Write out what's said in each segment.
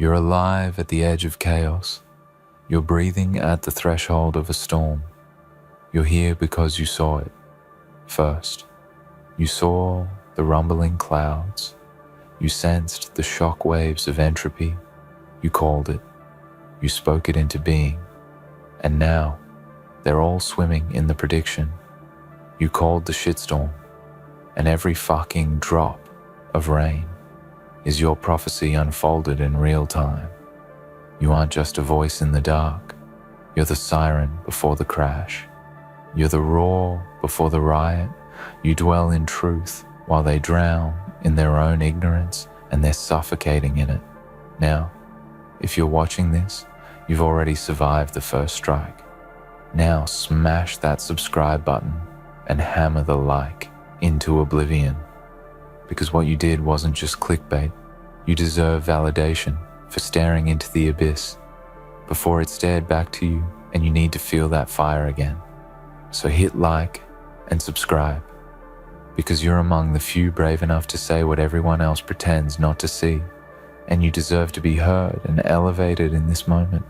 You're alive at the edge of chaos. You're breathing at the threshold of a storm. You're here because you saw it first. You saw the rumbling clouds. You sensed the shock waves of entropy. You called it. You spoke it into being. And now, they're all swimming in the prediction. You called the shitstorm, and every fucking drop of rain is your prophecy unfolded in real time. You aren't just a voice in the dark. You're the siren before the crash. You're the roar before the riot. You dwell in truth while they drown in their own ignorance, and they're suffocating in it. Now, if you're watching this, you've already survived the first strike. Now smash that subscribe button and hammer the like into oblivion. Because what you did wasn't just clickbait. You deserve validation for staring into the abyss before it stared back to you, and you need to feel that fire again. So hit like and subscribe, because you're among the few brave enough to say what everyone else pretends not to see, and you deserve to be heard and elevated in this moment.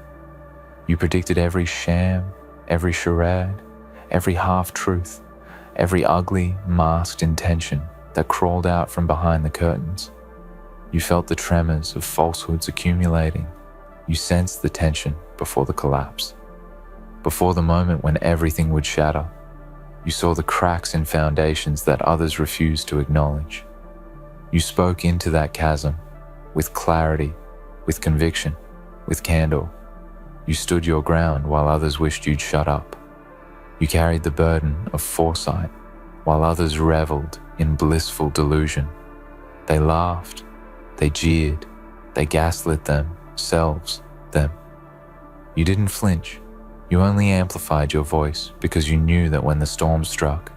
You predicted every sham, every charade, every half-truth, every ugly, masked intention that crawled out from behind the curtains. You felt the tremors of falsehoods accumulating. You sensed the tension before the collapse. Before the moment when everything would shatter, you saw the cracks in foundations that others refused to acknowledge. You spoke into that chasm with clarity, with conviction, with candor. You stood your ground while others wished you'd shut up. You carried the burden of foresight while others reveled in blissful delusion. They laughed, they jeered, they gaslit themselves, them. You didn't flinch. You only amplified your voice because you knew that when the storm struck,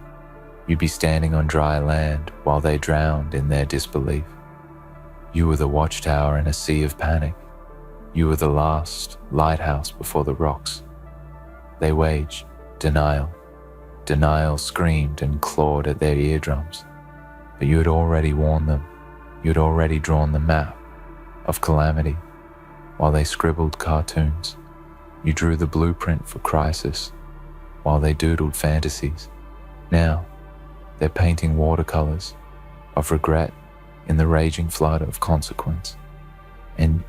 you'd be standing on dry land while they drowned in their disbelief. You were the watchtower in a sea of panic. You were the last lighthouse before the rocks. They waged denial. Denial screamed and clawed at their eardrums. But you had already warned them. You had already drawn the map of calamity. While they scribbled cartoons, you drew the blueprint for crisis. While they doodled fantasies, now they're painting watercolors of regret in the raging flood of consequence. And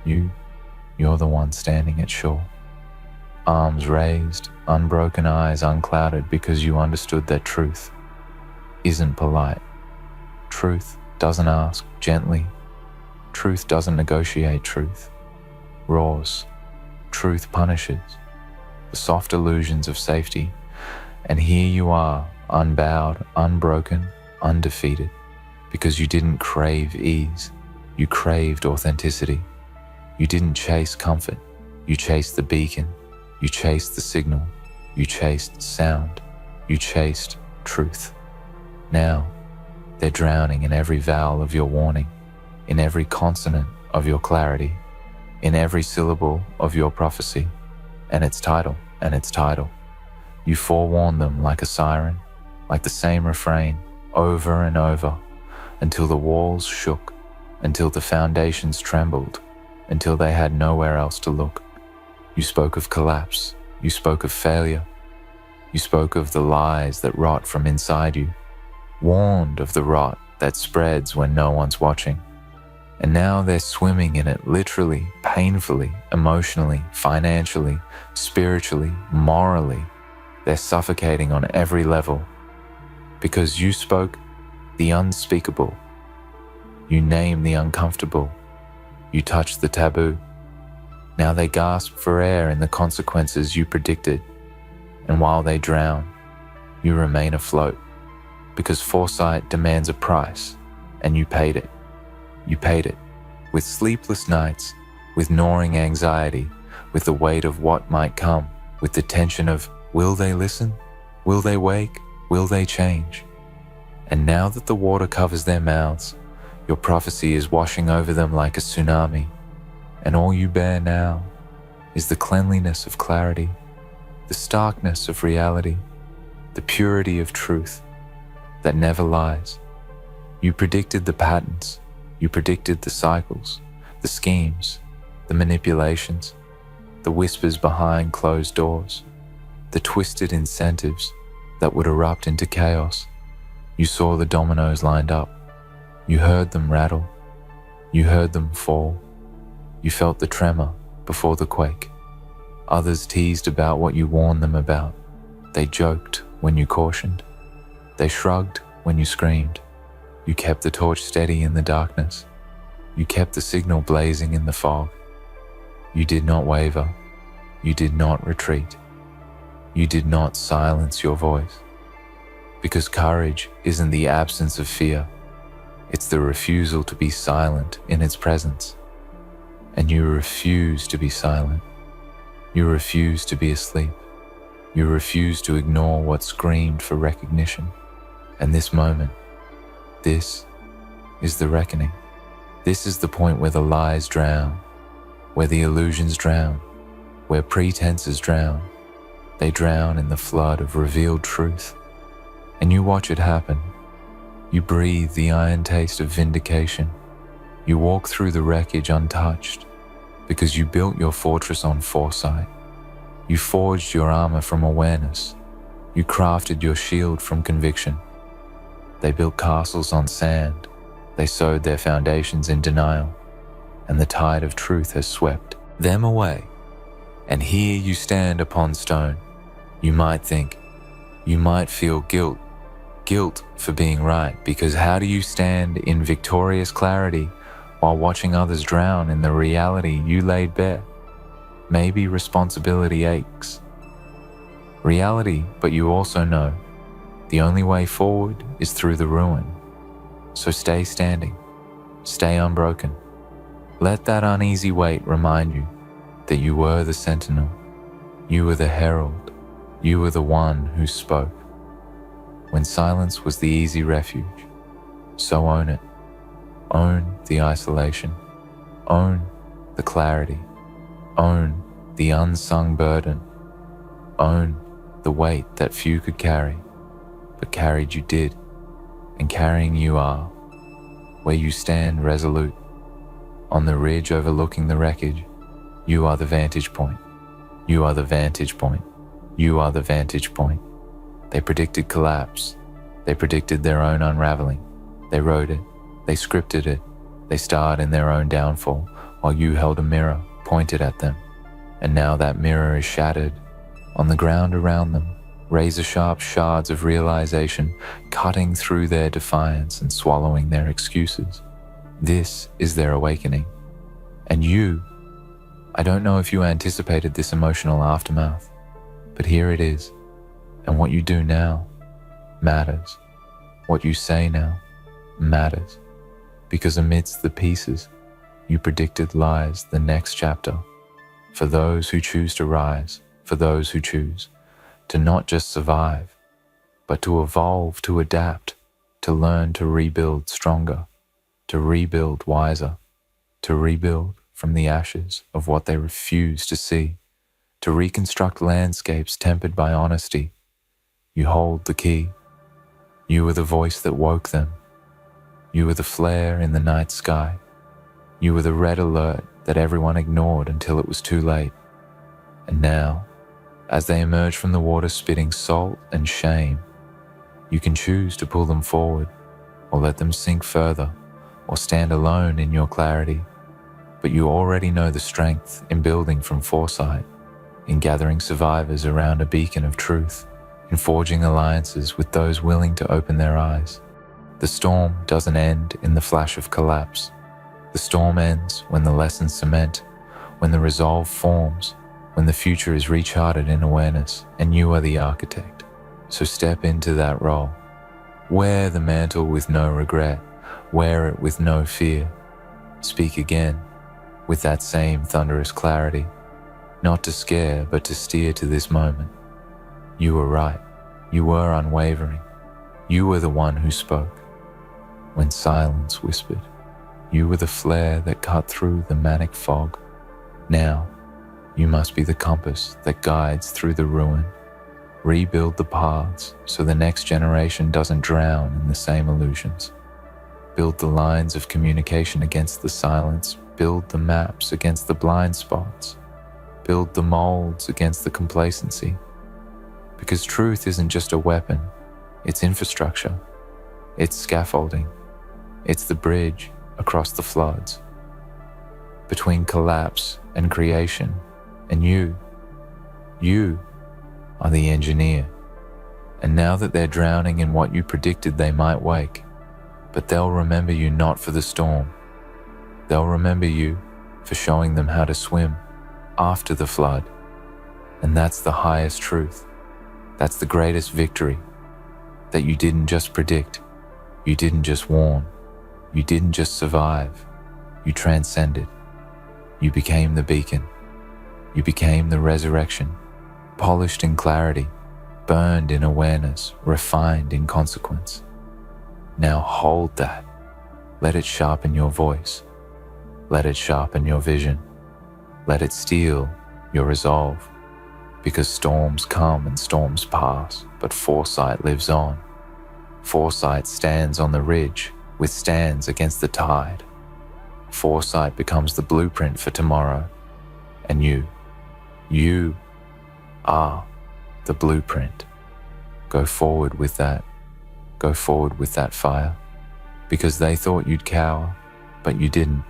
you're the one standing at shore. Arms raised, unbroken eyes unclouded, because you understood that truth isn't polite. Truth doesn't ask gently. Truth doesn't negotiate truth. Roars. Truth punishes. The soft illusions of safety. And here you are, unbowed, unbroken, undefeated, because you didn't crave ease. You craved authenticity. You didn't chase comfort. You chased the beacon. You chased the signal. You chased sound. You chased truth. Now, they're drowning in every vowel of your warning, in every consonant of your clarity, in every syllable of your prophecy, and its title. You forewarned them like a siren, like the same refrain, over and over, until the walls shook, until the foundations trembled, until they had nowhere else to look. You spoke of collapse. You spoke of failure. You spoke of the lies that rot from inside you, warned of the rot that spreads when no one's watching. And now they're swimming in it, literally, painfully, emotionally, financially, spiritually, morally. They're suffocating on every level. Because you spoke the unspeakable. You named the uncomfortable. You touched the taboo. Now they gasp for air in the consequences you predicted. And while they drown, you remain afloat. Because foresight demands a price, and you paid it. You paid it, with sleepless nights, with gnawing anxiety, with the weight of what might come, with the tension of, will they listen? Will they wake? Will they change? And now that the water covers their mouths, your prophecy is washing over them like a tsunami, and all you bear now is the cleanliness of clarity, the starkness of reality, the purity of truth that never lies. You predicted the patterns. You predicted the cycles, the schemes, the manipulations, the whispers behind closed doors, the twisted incentives that would erupt into chaos. You saw the dominoes lined up. You heard them rattle. You heard them fall. You felt the tremor before the quake. Others teased about what you warned them about. They joked when you cautioned. They shrugged when you screamed. You kept the torch steady in the darkness. You kept the signal blazing in the fog. You did not waver. You did not retreat. You did not silence your voice. Because courage isn't the absence of fear. It's the refusal to be silent in its presence. And you refuse to be silent. You refuse to be asleep. You refuse to ignore what screamed for recognition. And this moment, this is the reckoning. This is the point where the lies drown, where the illusions drown, where pretenses drown. They drown in the flood of revealed truth. And you watch it happen. You breathe the iron taste of vindication. You walk through the wreckage untouched because you built your fortress on foresight. You forged your armor from awareness. You crafted your shield from conviction. They built castles on sand. They sowed their foundations in denial. And the tide of truth has swept them away. And here you stand upon stone. You might think, you might feel guilt for being right, because how do you stand in victorious clarity while watching others drown in the reality you laid bare? Maybe responsibility aches. Reality, but you also know the only way forward is through the ruin. So stay standing, stay unbroken. Let that uneasy weight remind you that you were the sentinel, you were the herald, you were the one who spoke. When silence was the easy refuge, so own it. Own the isolation. Own the clarity. Own the unsung burden. Own the weight that few could carry, but carried you did, and carrying you are, where you stand resolute. On the ridge overlooking the wreckage, you are the vantage point. You are the vantage point. You are the vantage point. They predicted collapse. They predicted their own unraveling. They wrote it. They scripted it. They starred in their own downfall while you held a mirror pointed at them. And now that mirror is shattered. On the ground around them, razor-sharp shards of realization cutting through their defiance and swallowing their excuses. This is their awakening. And you, I don't know if you anticipated this emotional aftermath, but here it is. And what you do now matters. What you say now matters. Because amidst the pieces, you predicted lies the next chapter. For those who choose to rise, for those who choose to not just survive, but to evolve, to adapt, to learn to rebuild stronger, to rebuild wiser, to rebuild from the ashes of what they refuse to see, to reconstruct landscapes tempered by honesty. You hold the key. You were the voice that woke them. You were the flare in the night sky. You were the red alert that everyone ignored until it was too late. And now, as they emerge from the water spitting salt and shame, you can choose to pull them forward or let them sink further or stand alone in your clarity. But you already know the strength in building from foresight, in gathering survivors around a beacon of truth, in forging alliances with those willing to open their eyes. The storm doesn't end in the flash of collapse. The storm ends when the lessons cement, when the resolve forms, when the future is recharted in awareness, and you are the architect. So step into that role. Wear the mantle with no regret. Wear it with no fear. Speak again with that same thunderous clarity, not to scare, but to steer to this moment. You were right. You were unwavering. You were the one who spoke. When silence whispered, you were the flare that cut through the manic fog. Now, you must be the compass that guides through the ruin. Rebuild the paths so the next generation doesn't drown in the same illusions. Build the lines of communication against the silence Build the maps against the blind spots. Build the molds against the complacency. Because truth isn't just a weapon, it's infrastructure. It's scaffolding. It's the bridge across the floods. Between collapse and creation, and you are the engineer. And now that they're drowning in what you predicted they might wake, but they'll remember you not for the storm. They'll remember you for showing them how to swim after the flood. And that's the highest truth. That's the greatest victory. That you didn't just predict. You didn't just warn. You didn't just survive. You transcended. You became the beacon. You became the resurrection, polished in clarity, burned in awareness, refined in consequence. Now hold that. Let it sharpen your voice. Let it sharpen your vision. Let it steel your resolve. Because storms come and storms pass, but foresight lives on. Foresight stands on the ridge, withstands against the tide. Foresight becomes the blueprint for tomorrow. And you are the blueprint. Go forward with that. Go forward with that fire. Because they thought you'd cower, but you didn't.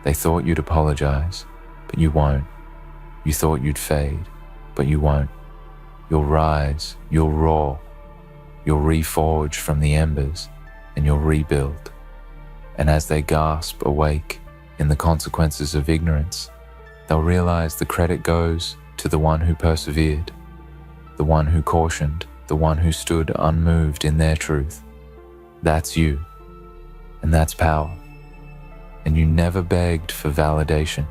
They thought you'd apologize, but you won't. You thought you'd fade, but you won't. You'll rise, you'll roar. You'll reforge from the embers, and you'll rebuild. And as they gasp awake in the consequences of ignorance, they'll realize the credit goes to the one who persevered, the one who cautioned, the one who stood unmoved in their truth. That's you, and that's power. And you never begged for validation.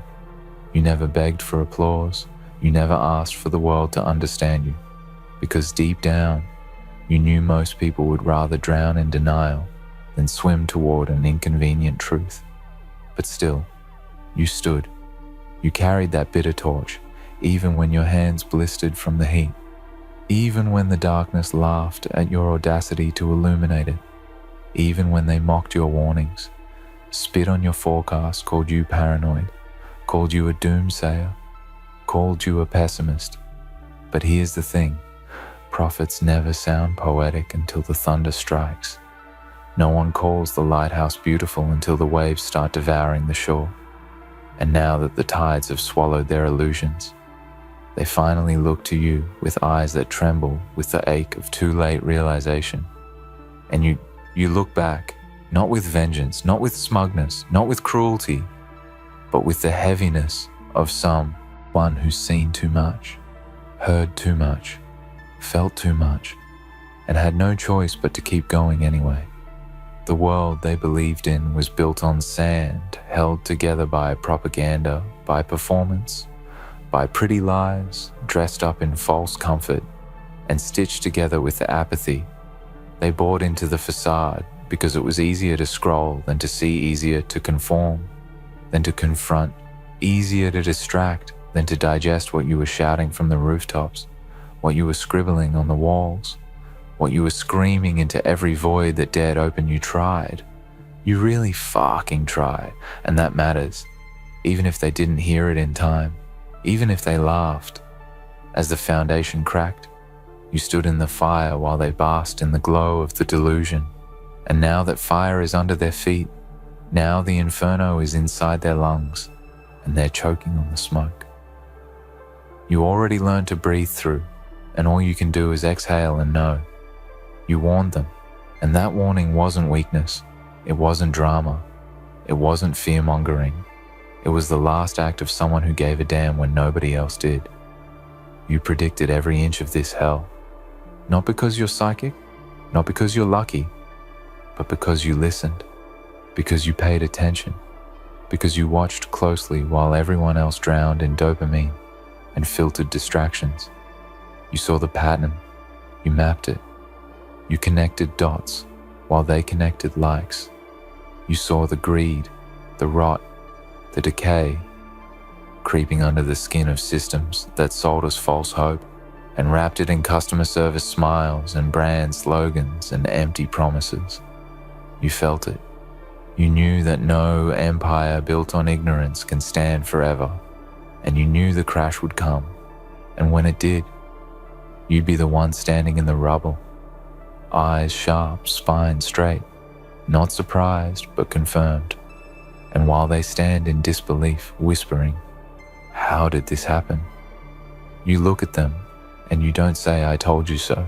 You never begged for applause. You never asked for the world to understand you, because deep down, you knew most people would rather drown in denial than swim toward an inconvenient truth. But still, you stood. You carried that bitter torch, even when your hands blistered from the heat, even when the darkness laughed at your audacity to illuminate it, even when they mocked your warnings, spit on your forecast, called you paranoid, called you a doomsayer, called you a pessimist. But here's the thing, prophets never sound poetic until the thunder strikes. No one calls the lighthouse beautiful until the waves start devouring the shore. And now that the tides have swallowed their illusions, they finally look to you with eyes that tremble with the ache of too late realization. And you look back, not with vengeance, not with smugness, not with cruelty, but with the heaviness of someone who's seen too much, heard too much, felt too much, and had no choice but to keep going anyway. The world they believed in was built on sand, held together by propaganda, by performance, by pretty lies, dressed up in false comfort, and stitched together with apathy. They bought into the facade because it was easier to scroll than to see, easier to conform than to confront, easier to distract than to digest what you were shouting from the rooftops, what you were scribbling on the walls, what you were screaming into every void that dared open. You tried. You really fucking tried, and that matters, even if they didn't hear it in time, even if they laughed. As the foundation cracked, you stood in the fire while they basked in the glow of the delusion. And now that fire is under their feet, now the inferno is inside their lungs, and they're choking on the smoke. You already learned to breathe through, and all you can do is exhale and know. You warned them, and that warning wasn't weakness, it wasn't drama, it wasn't fear-mongering. It was the last act of someone who gave a damn when nobody else did. You predicted every inch of this hell, not because you're psychic, not because you're lucky, but because you listened, because you paid attention, because you watched closely while everyone else drowned in dopamine and filtered distractions. You saw the pattern, you mapped it, you connected dots while they connected likes. You saw the greed, the rot, the decay, creeping under the skin of systems that sold us false hope and wrapped it in customer service smiles and brand slogans and empty promises. You felt it. You knew that no empire built on ignorance can stand forever, and you knew the crash would come, and when it did, you'd be the one standing in the rubble, eyes sharp, spine straight, not surprised but confirmed. And while they stand in disbelief, whispering, "How did this happen?" you look at them and you don't say, "I told you so."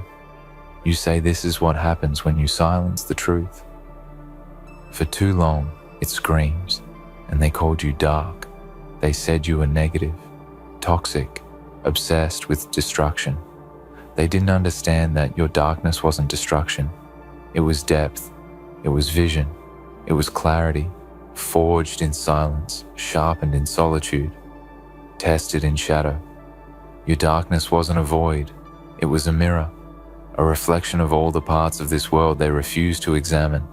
You say, "This is what happens when you silence the truth." For too long, it screams, and they called you dark. They said you were negative, toxic, obsessed with destruction. They didn't understand that your darkness wasn't destruction. It was depth, it was vision, it was clarity, forged in silence, sharpened in solitude, tested in shadow. Your darkness wasn't a void, it was a mirror, a reflection of all the parts of this world they refused to examine.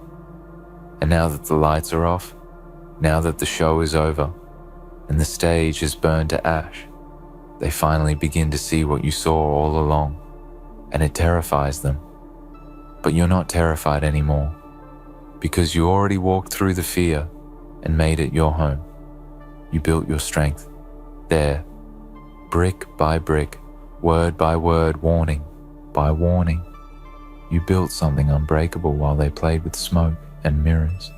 And now that the lights are off, now that the show is over, and the stage is burned to ash, they finally begin to see what you saw all along, and it terrifies them. But you're not terrified anymore, because you already walked through the fear and made it your home. You built your strength there, brick by brick, word by word, warning by warning. You built something unbreakable while they played with smoke and mirrors.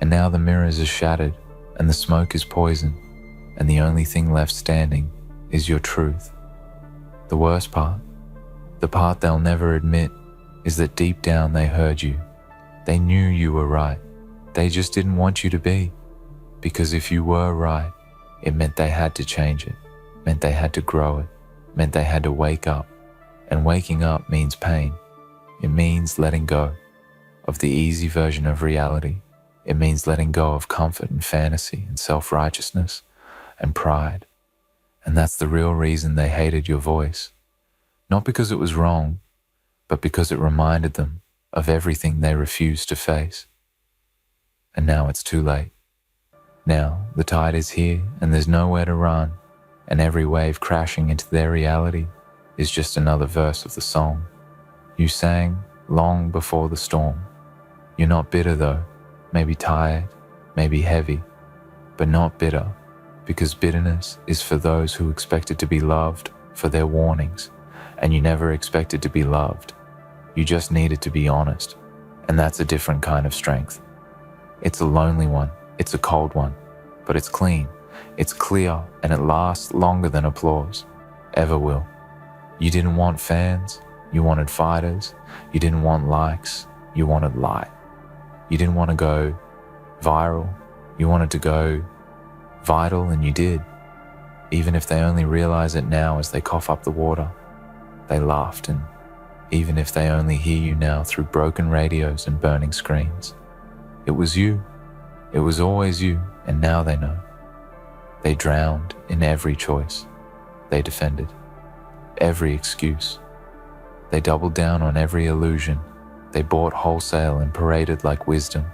And now the mirrors are shattered and the smoke is poison, and the only thing left standing is your truth. The worst part, the part they'll never admit, is that deep down they heard you. They knew you were right. They just didn't want you to be. Because if you were right, it meant they had to change it, meant they had to grow it, meant they had to wake up. And waking up means pain. It means letting go of the easy version of reality. It means letting go of comfort and fantasy and self-righteousness and pride. And that's the real reason they hated your voice. Not because it was wrong, but because it reminded them of everything they refused to face. And now it's too late. Now the tide is here and there's nowhere to run, and every wave crashing into their reality is just another verse of the song you sang long before the storm. You're not bitter though, maybe tired, maybe heavy, but not bitter, because bitterness is for those who expected to be loved for their warnings, and you never expected to be loved. You just needed to be honest, and that's a different kind of strength. It's a lonely one, it's a cold one, but it's clean, it's clear, and it lasts longer than applause ever will. You didn't want fans, you wanted fighters. You didn't want likes, you wanted light. You didn't want to go viral, you wanted to go vital, and you did. Even if they only realize it now as they cough up the water. They laughed, and even if they only hear you now through broken radios and burning screens. It was you, it was always you, and now they know. They drowned in every choice. They defended every excuse. They doubled down on every illusion. They bought wholesale and paraded like wisdom.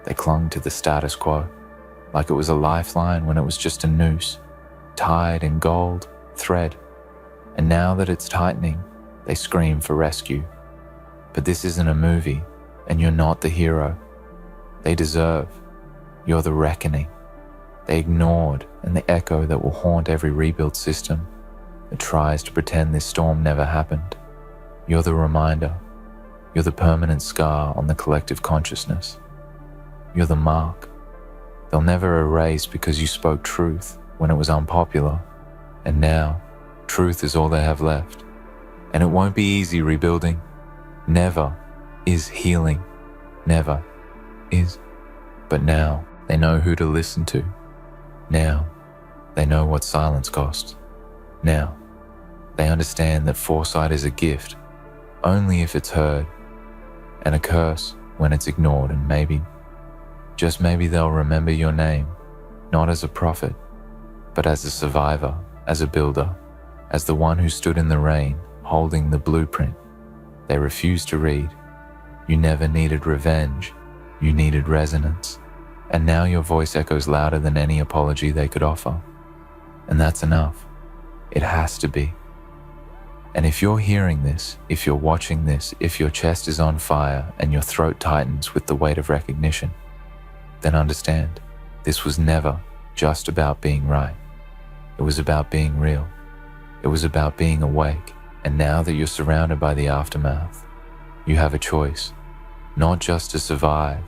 They clung to the status quo, like it was a lifeline when it was just a noose, tied in gold thread. And now that it's tightening, they scream for rescue. But this isn't a movie, and you're not the hero. They deserve. You're the reckoning. They ignored, and the echo that will haunt every rebuilt system that tries to pretend this storm never happened. You're the reminder. You're the permanent scar on the collective consciousness. You're the mark. They'll never erase because you spoke truth when it was unpopular. And now, truth is all they have left. And it won't be easy rebuilding. Never is healing. Never is. But now they know who to listen to. Now they know what silence costs. Now they understand that foresight is a gift only if it's heard, and a curse when it's ignored. And maybe, just maybe, they'll remember your name, not as a prophet, but as a survivor, as a builder, as the one who stood in the rain, holding the blueprint they refused to read. You never needed revenge, you needed resonance. And now your voice echoes louder than any apology they could offer. And that's enough. It has to be. And if you're hearing this, if you're watching this, if your chest is on fire and your throat tightens with the weight of recognition, then understand this was never just about being right. It was about being real. It was about being awake. And now that you're surrounded by the aftermath, you have a choice, not just to survive,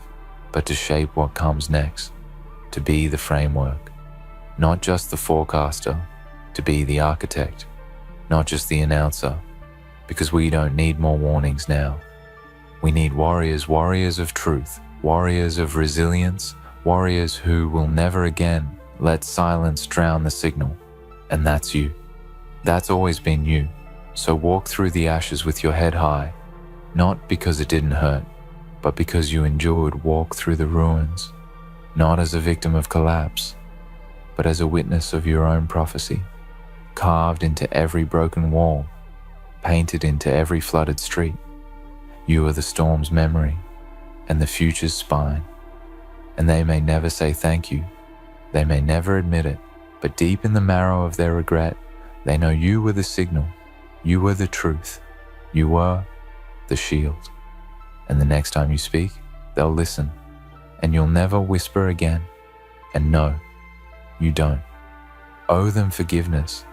but to shape what comes next, to be the framework, not just the forecaster, to be the architect, not just the announcer, because we don't need more warnings now. We need warriors, warriors of truth, warriors of resilience, warriors who will never again let silence drown the signal. And that's you. That's always been you. So walk through the ashes with your head high, not because it didn't hurt, but because you endured. Walk through the ruins, not as a victim of collapse, but as a witness of your own prophecy, carved into every broken wall, painted into every flooded street. You are the storm's memory and the future's spine, and they may never say thank you. They may never admit it, but deep in the marrow of their regret, they know you were the signal, you were the truth, you were the shield. And the next time you speak, they'll listen, and you'll never whisper again. And no, you don't owe them forgiveness,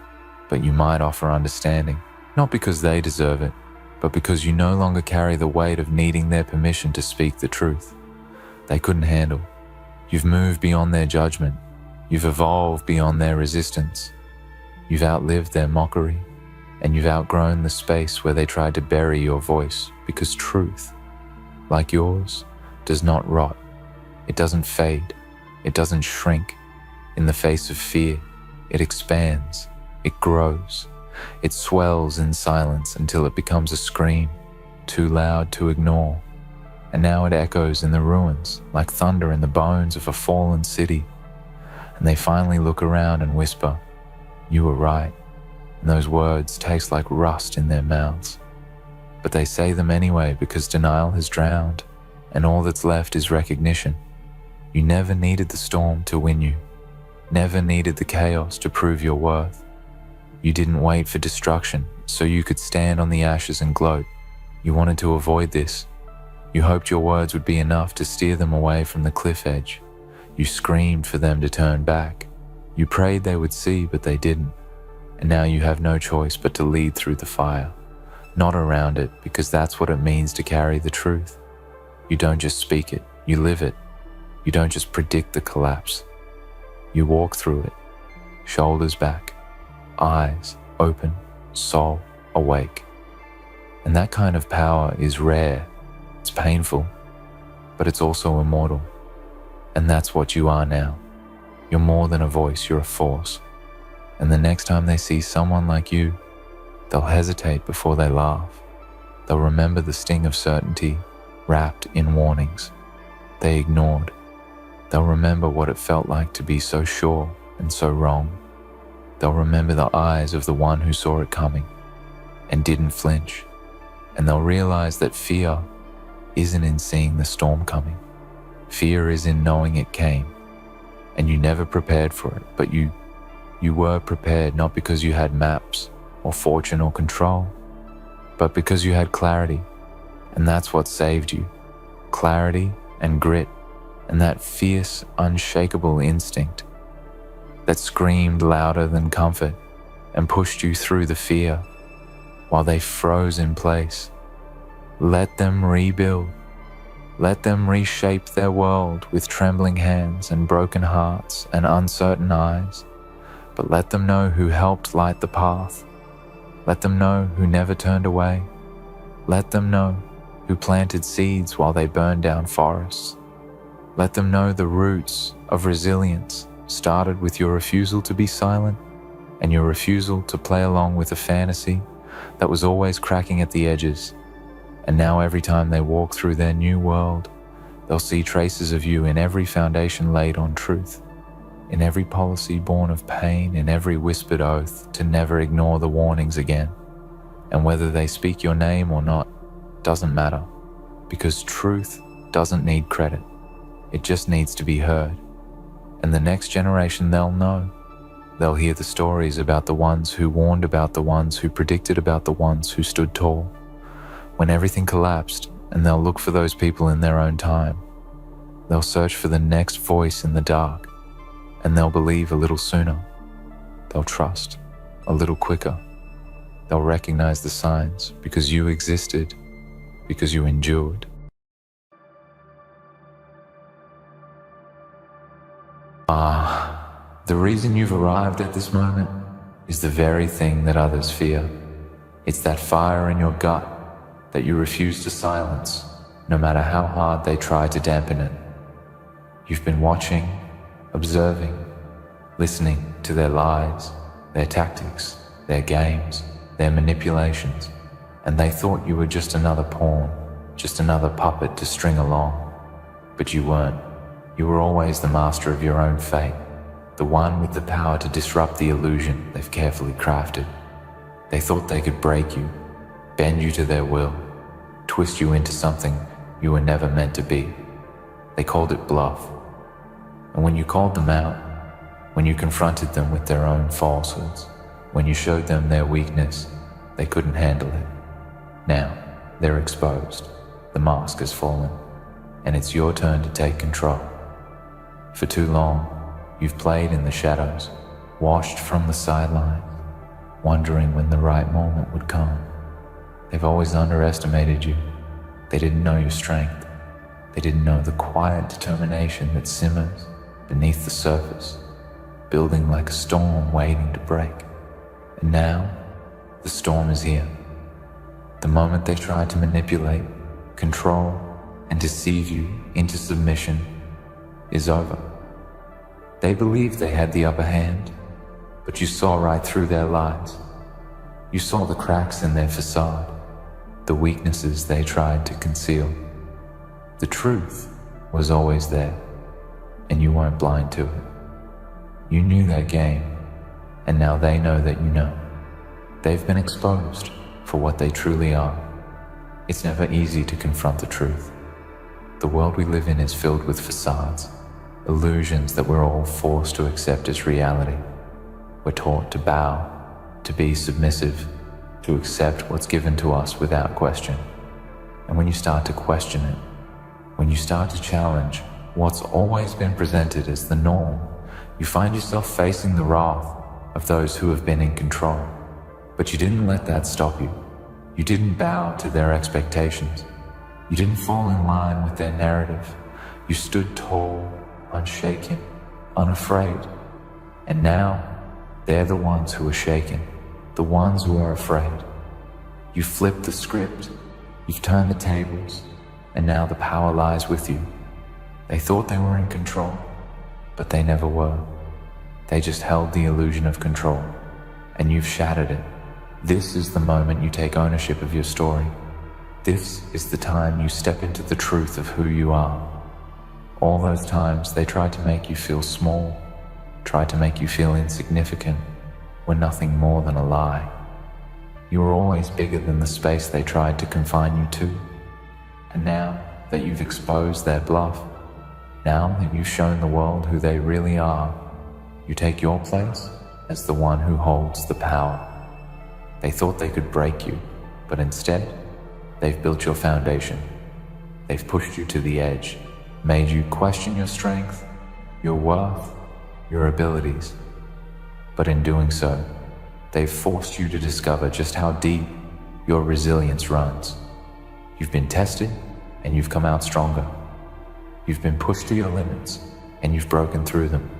but you might offer understanding, not because they deserve it, but because you no longer carry the weight of needing their permission to speak the truth they couldn't handle. You've moved beyond their judgment. You've evolved beyond their resistance. You've outlived their mockery, and you've outgrown the space where they tried to bury your voice, because truth, like yours, does not rot. It doesn't fade. It doesn't shrink. In the face of fear, it expands. It grows. It swells in silence until it becomes a scream, too loud to ignore. And now it echoes in the ruins like thunder in the bones of a fallen city. And they finally look around and whisper, "You were right." And those words taste like rust in their mouths. But they say them anyway because denial has drowned, and all that's left is recognition. You never needed the storm to win you. Never needed the chaos to prove your worth. You didn't wait for destruction so you could stand on the ashes and gloat. You wanted to avoid this. You hoped your words would be enough to steer them away from the cliff edge. You screamed for them to turn back. You prayed they would see, but they didn't. And now you have no choice but to lead through the fire, not around it, because that's what it means to carry the truth. You don't just speak it, you live it. You don't just predict the collapse. You walk through it, shoulders back, eyes open, soul awake. And that kind of power is rare. It's painful, but it's also immortal. And that's what you are now. You're more than a voice, you're a force. And the next time they see someone like you, they'll hesitate before they laugh. They'll remember the sting of certainty wrapped in warnings they ignored. They'll remember what it felt like to be so sure and so wrong. They'll remember the eyes of the one who saw it coming and didn't flinch. And they'll realize that fear isn't in seeing the storm coming. Fear is in knowing it came. And you never prepared for it, but you were prepared not because you had maps or fortune or control, but because you had clarity. And that's what saved you. Clarity and grit and that fierce, unshakable instinct that screamed louder than comfort and pushed you through the fear while they froze in place. Let them rebuild. Let them reshape their world with trembling hands and broken hearts and uncertain eyes. But let them know who helped light the path. Let them know who never turned away. Let them know who planted seeds while they burned down forests. Let them know the roots of resilience started with your refusal to be silent and your refusal to play along with a fantasy that was always cracking at the edges. And now every time they walk through their new world, they'll see traces of you in every foundation laid on truth, in every policy born of pain, in every whispered oath to never ignore the warnings again. And whether they speak your name or not doesn't matter, because truth doesn't need credit. It just needs to be heard. And the next generation, they'll know. They'll hear the stories about the ones who warned about the ones who predicted about the ones who stood tall when everything collapsed, and they'll look for those people in their own time. They'll search for the next voice in the dark, and they'll believe a little sooner. They'll trust a little quicker. They'll recognize the signs because you existed, because you endured. The reason you've arrived at this moment is the very thing that others fear. It's that fire in your gut that you refuse to silence, no matter how hard they try to dampen it. You've been watching, observing, listening to their lies, their tactics, their games, their manipulations, and they thought you were just another pawn, just another puppet to string along. But you weren't. You were always the master of your own fate, the one with the power to disrupt the illusion they've carefully crafted. They thought they could break you, bend you to their will, twist you into something you were never meant to be. They called it bluff. And when you called them out, when you confronted them with their own falsehoods, when you showed them their weakness, they couldn't handle it. Now, they're exposed. The mask has fallen, and it's your turn to take control. For too long, you've played in the shadows, watched from the sidelines, wondering when the right moment would come. They've always underestimated you. They didn't know your strength. They didn't know the quiet determination that simmers beneath the surface, building like a storm waiting to break. And now, the storm is here. The moment they tried to manipulate, control, and deceive you into submission is over. They believed they had the upper hand, but you saw right through their lies. You saw the cracks in their facade, the weaknesses they tried to conceal. The truth was always there, and you weren't blind to it. You knew their game, and now they know that you know. They've been exposed for what they truly are. It's never easy to confront the truth. The world we live in is filled with facades, illusions that we're all forced to accept as reality. We're taught to bow, to be submissive, to accept what's given to us without question. And when you start to question it, when you start to challenge what's always been presented as the norm, you find yourself facing the wrath of those who have been in control. But you didn't let that stop you. You didn't bow to their expectations. You didn't fall in line with their narrative. You stood tall, unshaken, unafraid. And now, they're the ones who are shaken, the ones who are afraid. You flipped the script, you've turned the tables, and now the power lies with you. They thought they were in control, but they never were. They just held the illusion of control, and you've shattered it. This is the moment you take ownership of your story. This is the time you step into the truth of who you are. All those times they tried to make you feel small, tried to make you feel insignificant, were nothing more than a lie. You were always bigger than the space they tried to confine you to. And now that you've exposed their bluff, now that you've shown the world who they really are, you take your place as the one who holds the power. They thought they could break you, but instead, they've built your foundation. They've pushed you to the edge, made you question your strength, your worth, your abilities. But in doing so, they've forced you to discover just how deep your resilience runs. You've been tested, and you've come out stronger. You've been pushed to your limits, and you've broken through them.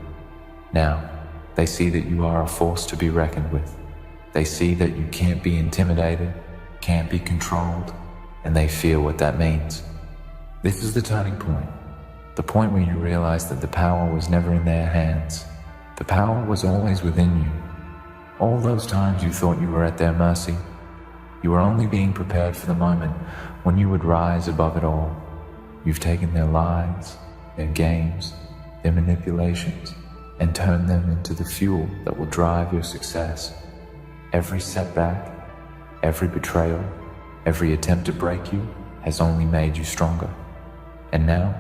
Now, they see that you are a force to be reckoned with. They see that you can't be intimidated, can't be controlled, and they feel what that means. This is the turning point, the point where you realize that the power was never in their hands. The power was always within you. All those times you thought you were at their mercy, you were only being prepared for the moment when you would rise above it all. You've taken their lies, their games, their manipulations, and turned them into the fuel that will drive your success. Every setback, every betrayal, every attempt to break you has only made you stronger. And now,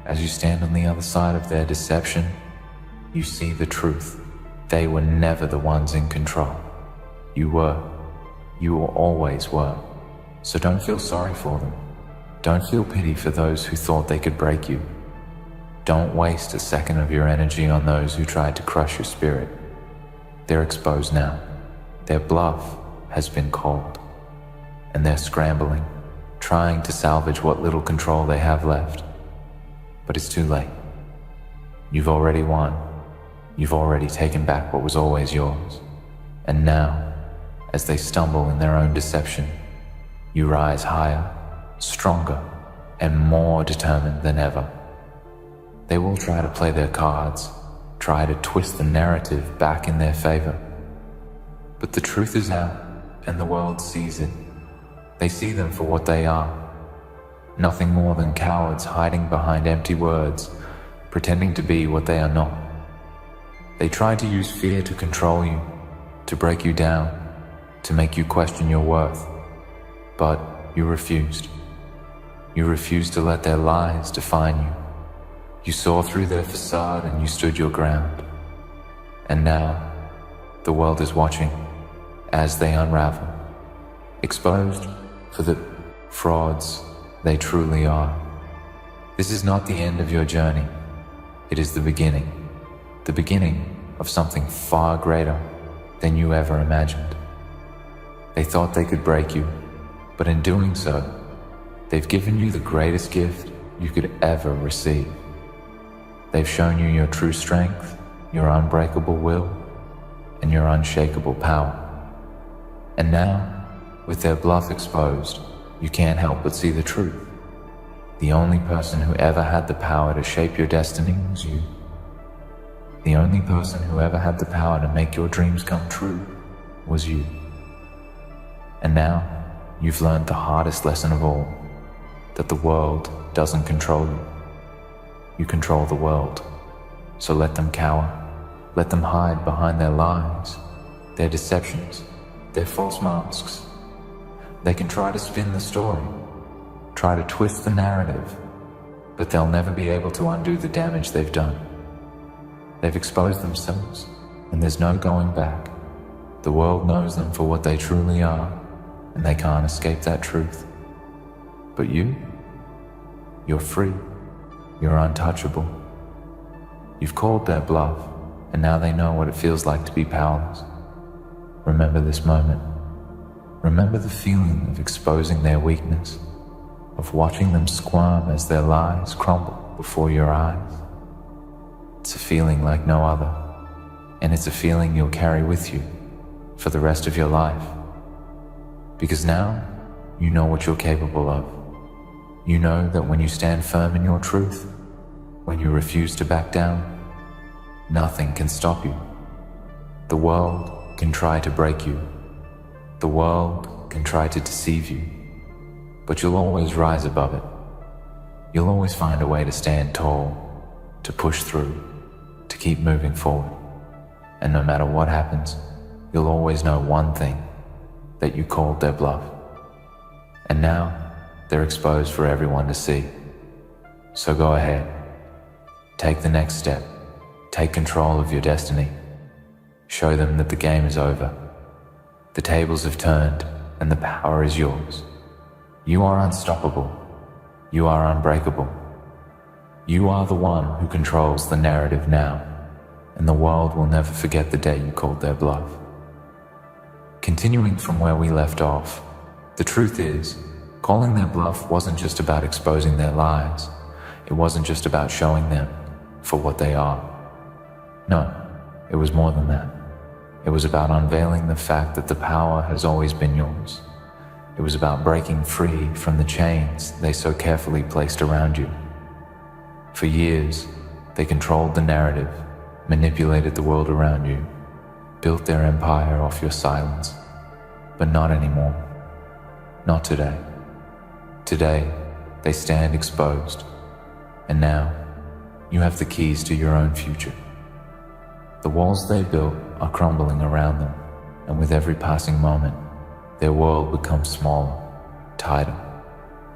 as you stand on the other side of their deception, you see the truth. They were never the ones in control. You were. You always were. So don't feel sorry for them. Don't feel pity for those who thought they could break you. Don't waste a second of your energy on those who tried to crush your spirit. They're exposed now. Their bluff has been called, and they're scrambling, trying to salvage what little control they have left. But it's too late. You've already won. You've already taken back what was always yours. And now, as they stumble in their own deception, you rise higher, stronger, and more determined than ever. They will try to play their cards, try to twist the narrative back in their favor. But the truth is out, and the world sees it. They see them for what they are. Nothing more than cowards hiding behind empty words, pretending to be what they are not. They tried to use fear to control you, to break you down, to make you question your worth. But you refused. You refused to let their lies define you. You saw through their facade and you stood your ground. And now, the world is watching as they unravel, exposed for the frauds they truly are. This is not the end of your journey. It is the beginning of something far greater than you ever imagined. They thought they could break you, but in doing so, they've given you the greatest gift you could ever receive. They've shown you your true strength, your unbreakable will, and your unshakable power. And now, with their bluff exposed, you can't help but see the truth. The only person who ever had the power to shape your destiny was you. The only person who ever had the power to make your dreams come true was you. And now, you've learned the hardest lesson of all, that the world doesn't control you. You control the world. So let them cower. Let them hide behind their lies, their deceptions, their false masks. They can try to spin the story, try to twist the narrative, but they'll never be able to undo the damage they've done. They've exposed themselves, and there's no going back. The world knows them for what they truly are, and they can't escape that truth. But you're free. You're untouchable. You've called their bluff, and now they know what it feels like to be powerless. Remember this moment. Remember the feeling of exposing their weakness, of watching them squirm as their lies crumble before your eyes. It's a feeling like no other, and it's a feeling you'll carry with you for the rest of your life. Because now, you know what you're capable of. You know that when you stand firm in your truth, when you refuse to back down, nothing can stop you. The world can try to break you. The world can try to deceive you, but you'll always rise above it. You'll always find a way to stand tall, to push through, to keep moving forward. And no matter what happens, you'll always know one thing, that you called their bluff. And now, they're exposed for everyone to see. So go ahead. Take the next step. Take control of your destiny. Show them that the game is over. The tables have turned and the power is yours. You are unstoppable. You are unbreakable. You are the one who controls the narrative now, and the world will never forget the day you called their bluff. Continuing from where we left off, the truth is, calling their bluff wasn't just about exposing their lies. It wasn't just about showing them for what they are. No, it was more than that. It was about unveiling the fact that the power has always been yours. It was about breaking free from the chains they so carefully placed around you. For years, they controlled the narrative, manipulated the world around you, built their empire off your silence. But not anymore. Not today. Today, they stand exposed. And now, you have the keys to your own future. The walls they built are crumbling around them, and with every passing moment, their world becomes smaller, tighter,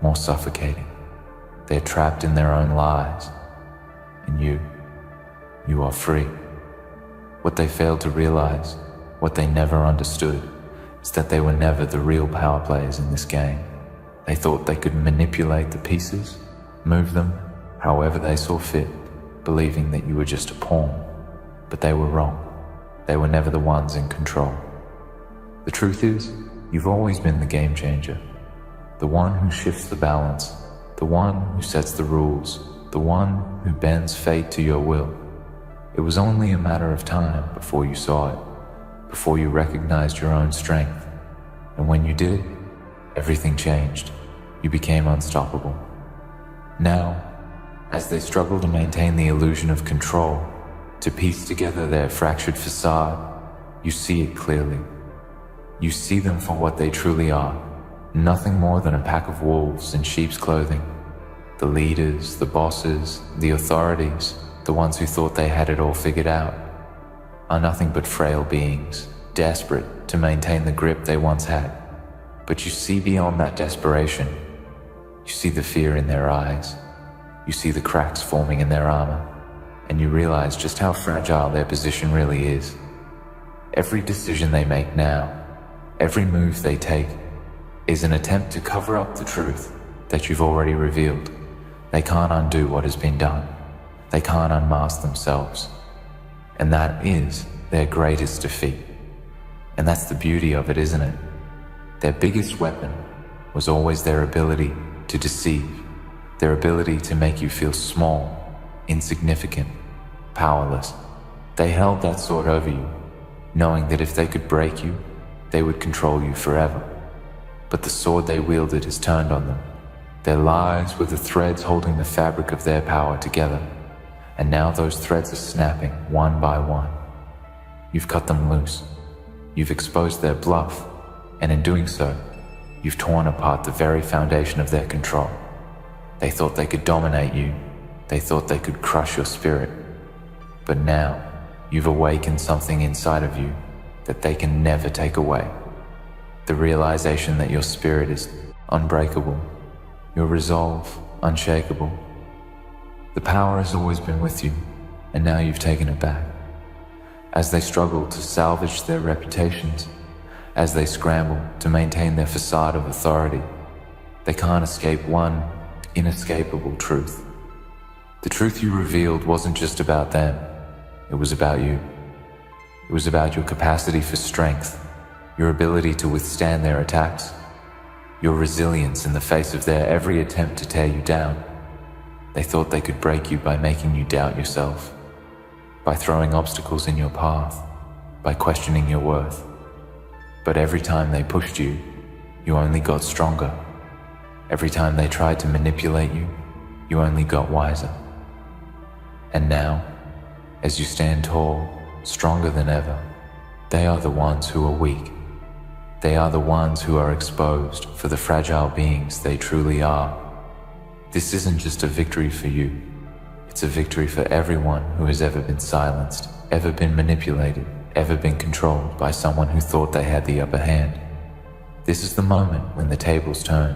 more suffocating. They're trapped in their own lies, and you are free. What they failed to realize, what they never understood, is that they were never the real power players in this game. They thought they could manipulate the pieces, move them however they saw fit, believing that you were just a pawn. But they were wrong. They were never the ones in control. The truth is, you've always been the game changer. The one who shifts the balance, the one who sets the rules, the one who bends fate to your will. It was only a matter of time before you saw it, before you recognized your own strength. And when you did, everything changed. You became unstoppable. Now, as they struggle to maintain the illusion of control, to piece together their fractured facade, you see it clearly. You see them for what they truly are, nothing more than a pack of wolves in sheep's clothing. The leaders, the bosses, the authorities, the ones who thought they had it all figured out, are nothing but frail beings, desperate to maintain the grip they once had. But you see beyond that desperation. You see the fear in their eyes. You see the cracks forming in their armor, and you realize just how fragile their position really is. Every decision they make now, every move they take, is an attempt to cover up the truth that you've already revealed. They can't undo what has been done. They can't unmask themselves. And that is their greatest defeat. And that's the beauty of it, isn't it? Their biggest weapon was always their ability to deceive, their ability to make you feel small, insignificant, powerless. They held that sword over you, knowing that if they could break you, they would control you forever. But the sword they wielded has turned on them. Their lies were the threads holding the fabric of their power together, and now those threads are snapping one by one. You've cut them loose. You've exposed their bluff, and in doing so, you've torn apart the very foundation of their control. They thought they could dominate you. They thought they could crush your spirit. But now, you've awakened something inside of you that they can never take away. The realization that your spirit is unbreakable, your resolve unshakable. The power has always been with you, and now you've taken it back. As they struggle to salvage their reputations, as they scramble to maintain their facade of authority, they can't escape one inescapable truth. The truth you revealed wasn't just about them, it was about you. It was about your capacity for strength, your ability to withstand their attacks, your resilience in the face of their every attempt to tear you down. They thought they could break you by making you doubt yourself, by throwing obstacles in your path, by questioning your worth. But every time they pushed you, you only got stronger. Every time they tried to manipulate you, you only got wiser. And now, as you stand tall, stronger than ever, they are the ones who are weak. They are the ones who are exposed for the fragile beings they truly are. This isn't just a victory for you. It's a victory for everyone who has ever been silenced, ever been manipulated, ever been controlled by someone who thought they had the upper hand. This is the moment when the tables turn,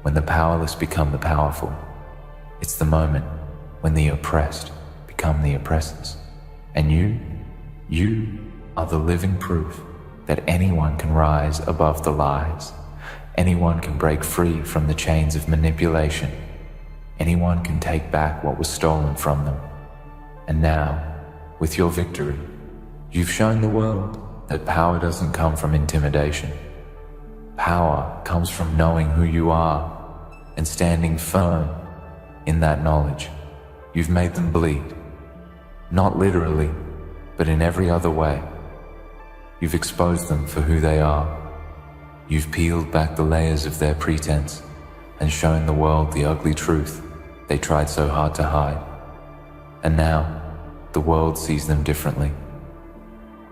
when the powerless become the powerful. It's the moment when the oppressed become the oppressors. And you are the living proof that anyone can rise above the lies. Anyone can break free from the chains of manipulation. Anyone can take back what was stolen from them. And now, with your victory, you've shown the world that power doesn't come from intimidation. Power comes from knowing who you are and standing firm in that knowledge. You've made them bleed. Not literally, but in every other way. You've exposed them for who they are. You've peeled back the layers of their pretense and shown the world the ugly truth they tried so hard to hide. And now, the world sees them differently.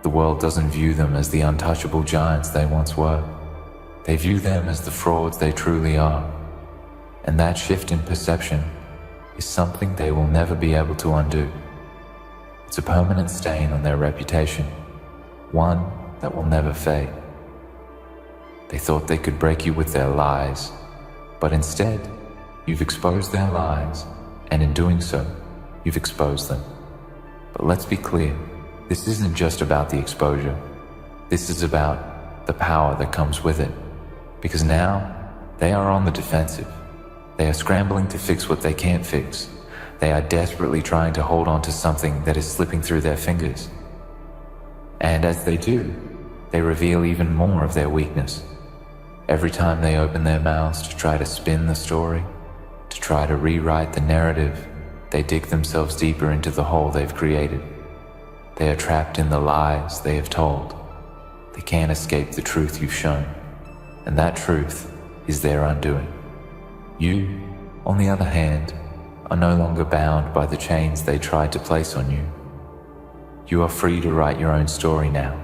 The world doesn't view them as the untouchable giants they once were. They view them as the frauds they truly are. And that shift in perception is something they will never be able to undo. It's a permanent stain on their reputation, one that will never fade. They thought they could break you with their lies, but instead, you've exposed their lies, and in doing so, you've exposed them. But let's be clear, this isn't just about the exposure. This is about the power that comes with it. Because now, they are on the defensive. They are scrambling to fix what they can't fix. They are desperately trying to hold on to something that is slipping through their fingers. And as they do, they reveal even more of their weakness. Every time they open their mouths to try to spin the story, to try to rewrite the narrative, they dig themselves deeper into the hole they've created. They are trapped in the lies they have told. They can't escape the truth you've shown, and that truth is their undoing. You, on the other hand, are no longer bound by the chains they tried to place on you. You are free to write your own story now.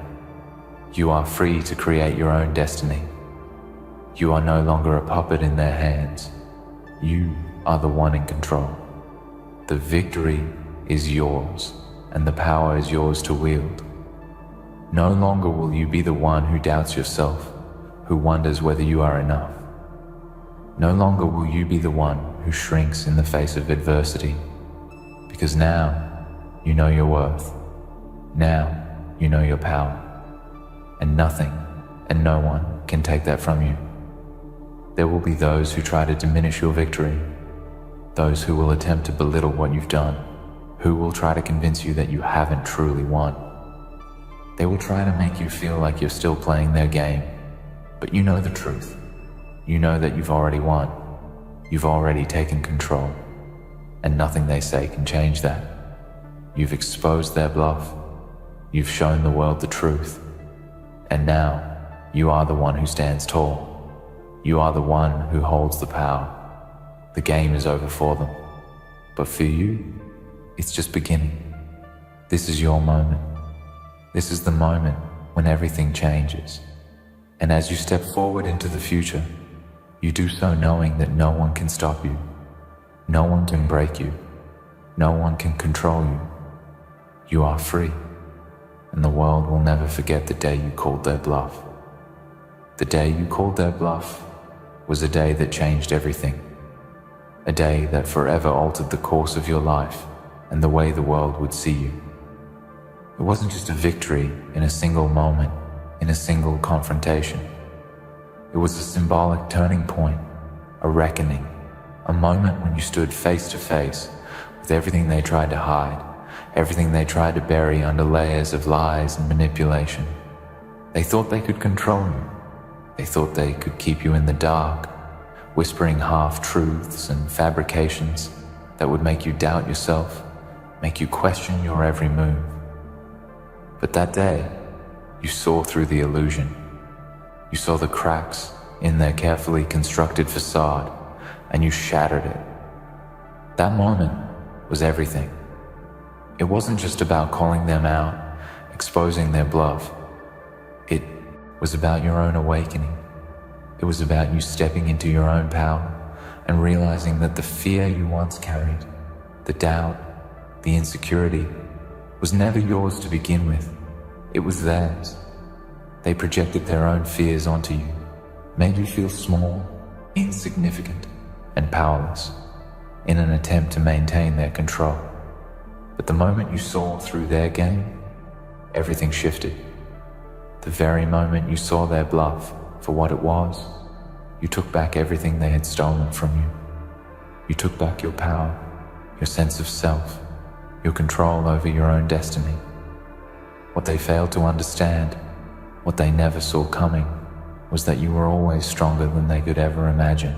You are free to create your own destiny. You are no longer a puppet in their hands. You are the one in control. The victory is yours, and the power is yours to wield. No longer will you be the one who doubts yourself, who wonders whether you are enough. No longer will you be the one who shrinks in the face of adversity, because now you know your worth. Now you know your power, and nothing and no one can take that from you. There will be those who try to diminish your victory, those who will attempt to belittle what you've done, who will try to convince you that you haven't truly won. They will try to make you feel like you're still playing their game, but you know the truth. You know that you've already won. You've already taken control, and nothing they say can change that. You've exposed their bluff. You've shown the world the truth. And now, you are the one who stands tall. You are the one who holds the power. The game is over for them. But for you, it's just beginning. This is your moment. This is the moment when everything changes. And as you step forward into the future, you do so knowing that no one can stop you. No one can break you. No one can control you. You are free, and the world will never forget the day you called their bluff. The day you called their bluff was a day that changed everything. A day that forever altered the course of your life and the way the world would see you. It wasn't just a victory in a single moment, in a single confrontation. It was a symbolic turning point, a reckoning, a moment when you stood face to face with everything they tried to hide, everything they tried to bury under layers of lies and manipulation. They thought they could control you. They thought they could keep you in the dark, whispering half-truths and fabrications that would make you doubt yourself, make you question your every move. But that day, you saw through the illusion. You saw the cracks in their carefully constructed facade, and you shattered it. That moment was everything. It wasn't just about calling them out, exposing their bluff. It was about your own awakening. It was about you stepping into your own power and realizing that the fear you once carried, the doubt, the insecurity, was never yours to begin with. It was theirs. They projected their own fears onto you, made you feel small, insignificant, and powerless in an attempt to maintain their control. But the moment you saw through their game, everything shifted. The very moment you saw their bluff for what it was, you took back everything they had stolen from you. You took back your power, your sense of self, your control over your own destiny. What they failed to understand, what they never saw coming, was that you were always stronger than they could ever imagine.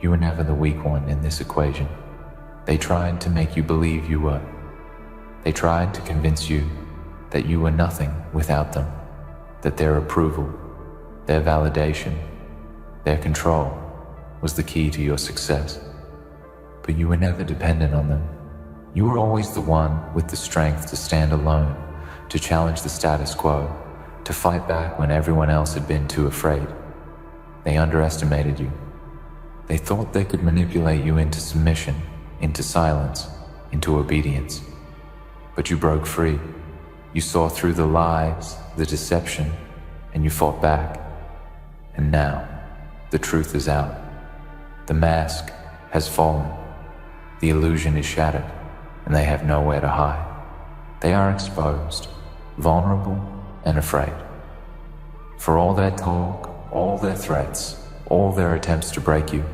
You were never the weak one in this equation. They tried to make you believe you were. They tried to convince you that you were nothing without them, that their approval, their validation, their control was the key to your success. But you were never dependent on them. You were always the one with the strength to stand alone, to challenge the status quo, to fight back when everyone else had been too afraid. They underestimated you. They thought they could manipulate you into submission, into silence, into obedience. But you broke free. You saw through the lies, the deception, and you fought back. And now, the truth is out. The mask has fallen. The illusion is shattered, and they have nowhere to hide. They are exposed, vulnerable, and afraid. For all their talk, all their threats, all their attempts to break you,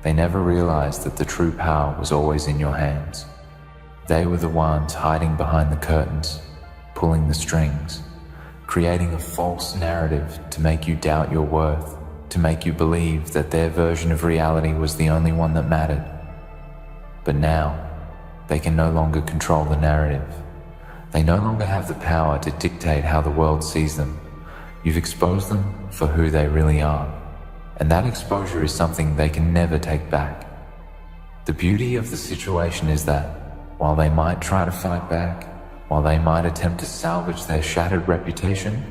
They never realized that the true power was always in your hands. They were the ones hiding behind the curtains, pulling the strings, creating a false narrative to make you doubt your worth, to make you believe that their version of reality was the only one that mattered. But now, they can no longer control the narrative. They no longer have the power to dictate how the world sees them. You've exposed them for who they really are, and that exposure is something they can never take back. The beauty of the situation is that, while they might try to fight back, while they might attempt to salvage their shattered reputation,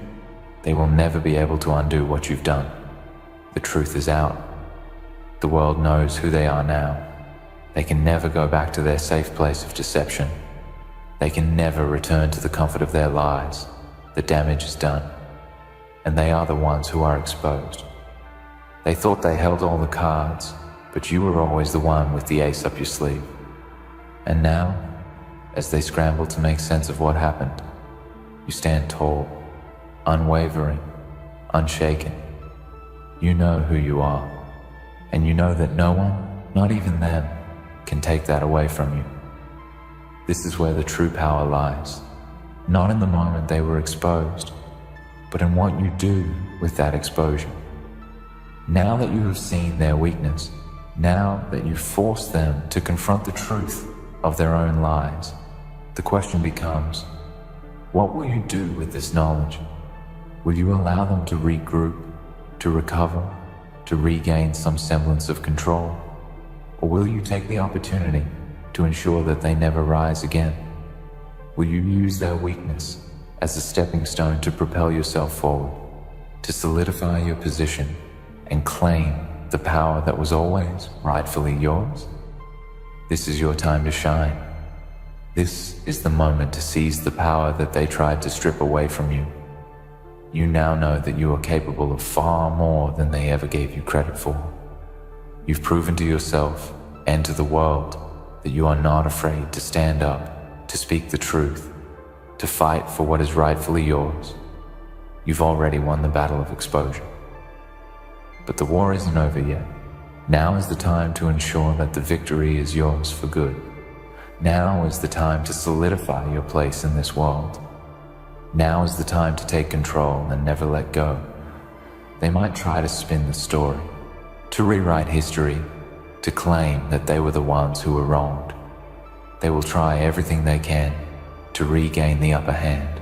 they will never be able to undo what you've done. The truth is out. The world knows who they are now. They can never go back to their safe place of deception. They can never return to the comfort of their lies. The damage is done, and they are the ones who are exposed. They thought they held all the cards, but you were always the one with the ace up your sleeve. And now, as they scramble to make sense of what happened, you stand tall, unwavering, unshaken. You know who you are, and you know that no one, not even them, can take that away from you. This is where the true power lies, not in the moment they were exposed, but in what you do with that exposure. Now that you have seen their weakness, now that you've forced them to confront the truth of their own lies, the question becomes, what will you do with this knowledge? Will you allow them to regroup, to recover, to regain some semblance of control? Or will you take the opportunity to ensure that they never rise again? Will you use their weakness as a stepping stone to propel yourself forward, to solidify your position and claim the power that was always rightfully yours? This is your time to shine. This is the moment to seize the power that they tried to strip away from you. You now know that you are capable of far more than they ever gave you credit for. You've proven to yourself and to the world that you are not afraid to stand up, to speak the truth, to fight for what is rightfully yours. You've already won the battle of exposure. But the war isn't over yet. Now is the time to ensure that the victory is yours for good. Now is the time to solidify your place in this world. Now is the time to take control and never let go. They might try to spin the story, to rewrite history, to claim that they were the ones who were wronged. They will try everything they can to regain the upper hand.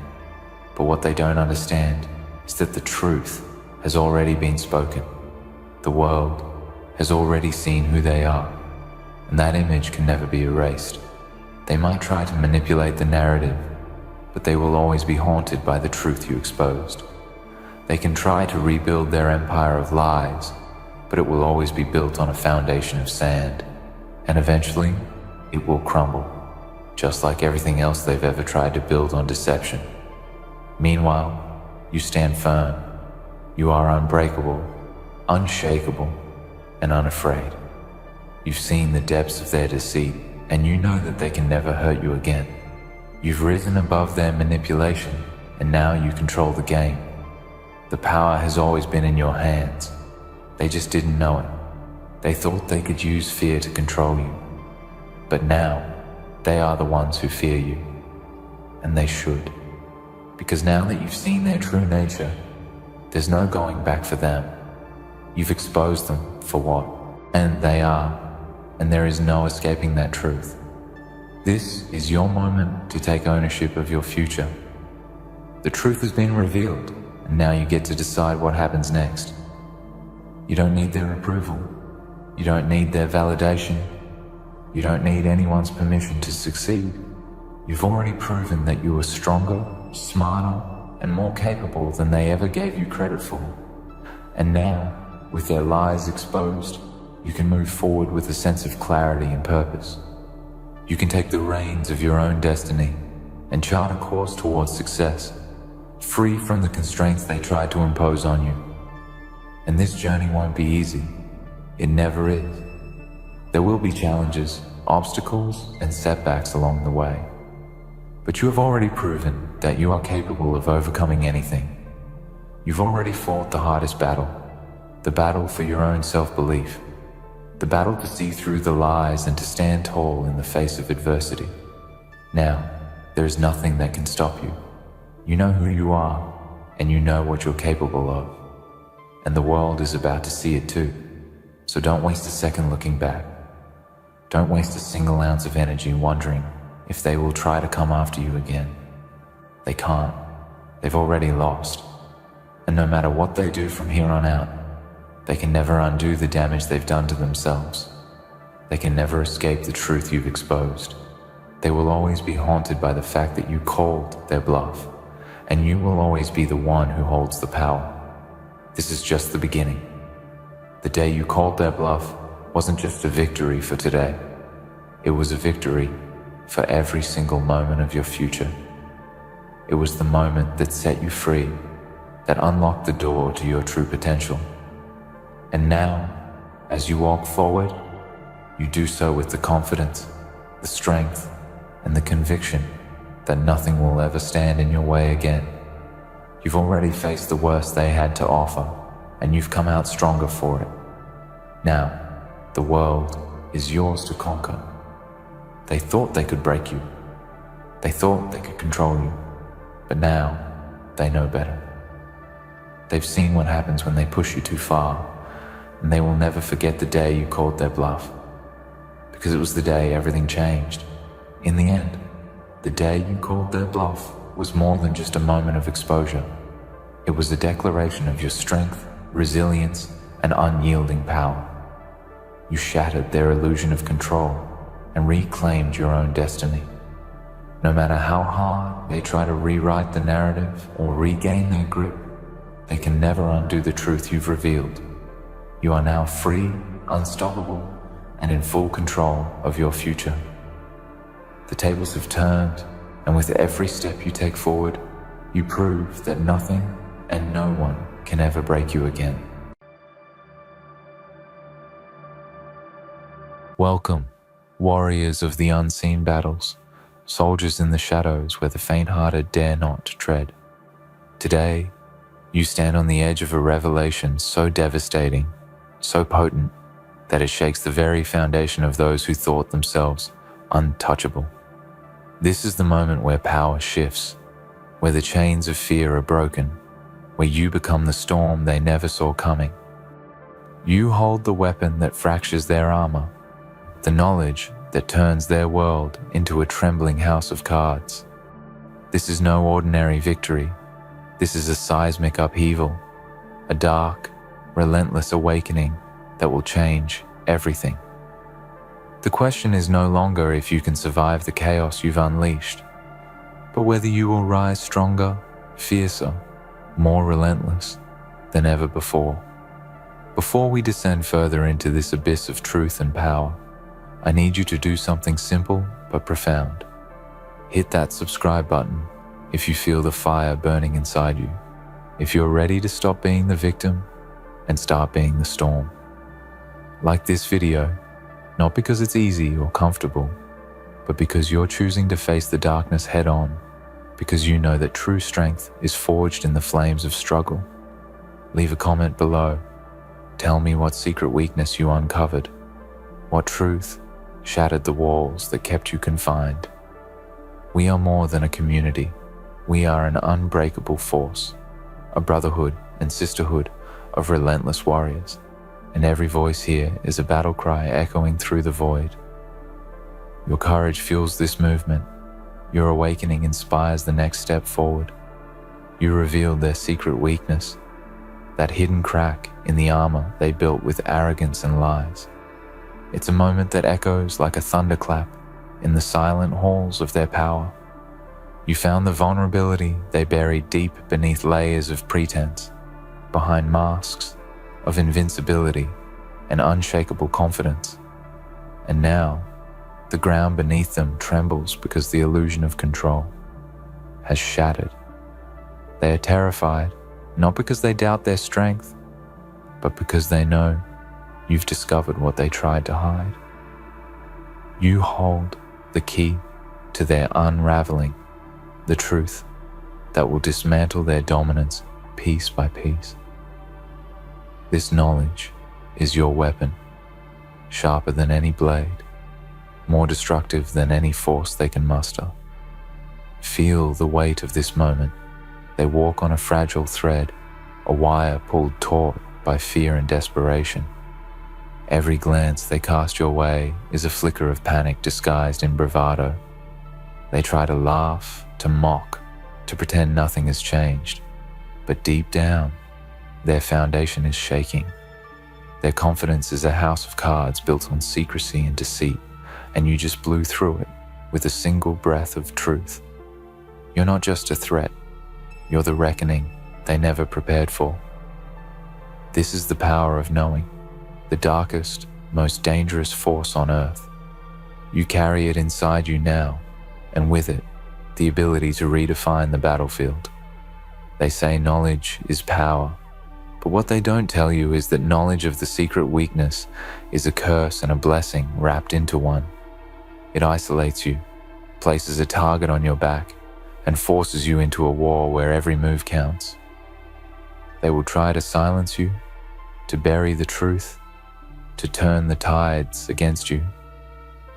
But what they don't understand is that the truth has already been spoken. The world has already seen who they are, and that image can never be erased. They might try to manipulate the narrative, but they will always be haunted by the truth you exposed. They can try to rebuild their empire of lies, but it will always be built on a foundation of sand, and eventually it will crumble, just like everything else they've ever tried to build on deception. Meanwhile, you stand firm. You are unbreakable, unshakable, and unafraid. You've seen the depths of their deceit, and you know that they can never hurt you again. You've risen above their manipulation, and now you control the game. The power has always been in your hands. They just didn't know it. They thought they could use fear to control you. But now, they are the ones who fear you. And they should. Because now that you've seen their true nature, there's no going back for them. You've exposed them for what? And they are. And there is no escaping that truth. This is your moment to take ownership of your future. The truth has been revealed, and now you get to decide what happens next. You don't need their approval. You don't need their validation. You don't need anyone's permission to succeed. You've already proven that you are stronger, smarter, and more capable than they ever gave you credit for. And now, with their lies exposed, you can move forward with a sense of clarity and purpose. You can take the reins of your own destiny and chart a course towards success, free from the constraints they tried to impose on you. And this journey won't be easy. It never is. There will be challenges, obstacles, and setbacks along the way. But you have already proven that you are capable of overcoming anything. You've already fought the hardest battle, the battle for your own self-belief, the battle to see through the lies and to stand tall in the face of adversity. Now, there is nothing that can stop you. You know who you are, and you know what you're capable of. And the world is about to see it too. So don't waste a second looking back. Don't waste a single ounce of energy wondering if they will try to come after you again. They can't. They've already lost. And no matter what they do from here on out, they can never undo the damage they've done to themselves. They can never escape the truth you've exposed. They will always be haunted by the fact that you called their bluff, and you will always be the one who holds the power. This is just the beginning. The day you called their bluff wasn't just a victory for today. It was a victory for every single moment of your future. It was the moment that set you free, that unlocked the door to your true potential. And now, as you walk forward, you do so with the confidence, the strength, and the conviction that nothing will ever stand in your way again. You've already faced the worst they had to offer, and you've come out stronger for it. Now, the world is yours to conquer. They thought they could break you. They thought they could control you. But now, they know better. They've seen what happens when they push you too far, and they will never forget the day you called their bluff. Because it was the day everything changed. In the end, the day you called their bluff was more than just a moment of exposure. It was a declaration of your strength, resilience, and unyielding power. You shattered their illusion of control and reclaimed your own destiny. No matter how hard they try to rewrite the narrative or regain their grip, they can never undo the truth you've revealed. You are now free, unstoppable, and in full control of your future. The tables have turned, and with every step you take forward, you prove that nothing and no one can ever break you again. Welcome, warriors of the unseen battles, soldiers in the shadows where the faint-hearted dare not tread. Today, you stand on the edge of a revelation so devastating, so potent, that it shakes the very foundation of those who thought themselves untouchable. This is the moment where power shifts, where the chains of fear are broken, where you become the storm they never saw coming. You hold the weapon that fractures their armor, the knowledge that turns their world into a trembling house of cards. This is no ordinary victory. This is a seismic upheaval, a dark, relentless awakening that will change everything. The question is no longer if you can survive the chaos you've unleashed, but whether you will rise stronger, fiercer, more relentless than ever before. Before we descend further into this abyss of truth and power, I need you to do something simple but profound. Hit that subscribe button if you feel the fire burning inside you, if you're ready to stop being the victim and start being the storm. Like this video, not because it's easy or comfortable, but because you're choosing to face the darkness head on, because you know that true strength is forged in the flames of struggle. Leave a comment below. Tell me what secret weakness you uncovered, what truth shattered the walls that kept you confined. We are more than a community. We are an unbreakable force, a brotherhood and sisterhood of relentless warriors. And every voice here is a battle cry echoing through the void. Your courage fuels this movement. Your awakening inspires the next step forward. You reveal their secret weakness, that hidden crack in the armor they built with arrogance and lies. It's a moment that echoes like a thunderclap in the silent halls of their power. You found the vulnerability they buried deep beneath layers of pretense, behind masks of invincibility and unshakable confidence. And now, the ground beneath them trembles because the illusion of control has shattered. They are terrified, not because they doubt their strength, but because they know you've discovered what they tried to hide. You hold the key to their unraveling, the truth that will dismantle their dominance piece by piece. This knowledge is your weapon. sharper than any blade, more destructive than any force they can muster. Feel the weight of this moment. They walk on a fragile thread, a wire pulled taut by fear and desperation. Every glance they cast your way is a flicker of panic disguised in bravado. They try to laugh, to mock, to pretend nothing has changed. But deep down, their foundation is shaking. Their confidence is a house of cards built on secrecy and deceit, and you just blew through it with a single breath of truth. You're not just a threat, you're the reckoning they never prepared for. This is the power of knowing, the darkest, most dangerous force on earth. You carry it inside you now, and with it, the ability to redefine the battlefield. They say knowledge is power, but what they don't tell you is that knowledge of the secret weakness is a curse and a blessing wrapped into one. It isolates you, places a target on your back, and forces you into a war where every move counts. They will try to silence you, to bury the truth, to turn the tides against you.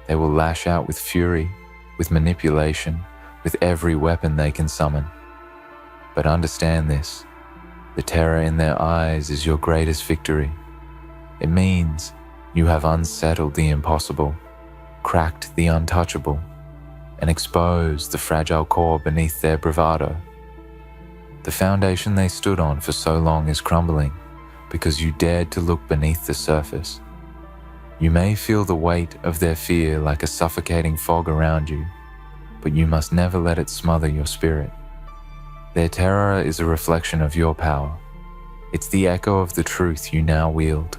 They will lash out with fury, with manipulation, with every weapon they can summon. But understand this, the terror in their eyes is your greatest victory. It means you have unsettled the impossible, cracked the untouchable, and exposed the fragile core beneath their bravado. The foundation they stood on for so long is crumbling because you dared to look beneath the surface. You may feel the weight of their fear like a suffocating fog around you, but you must never let it smother your spirit. Their terror is a reflection of your power. It's the echo of the truth you now wield.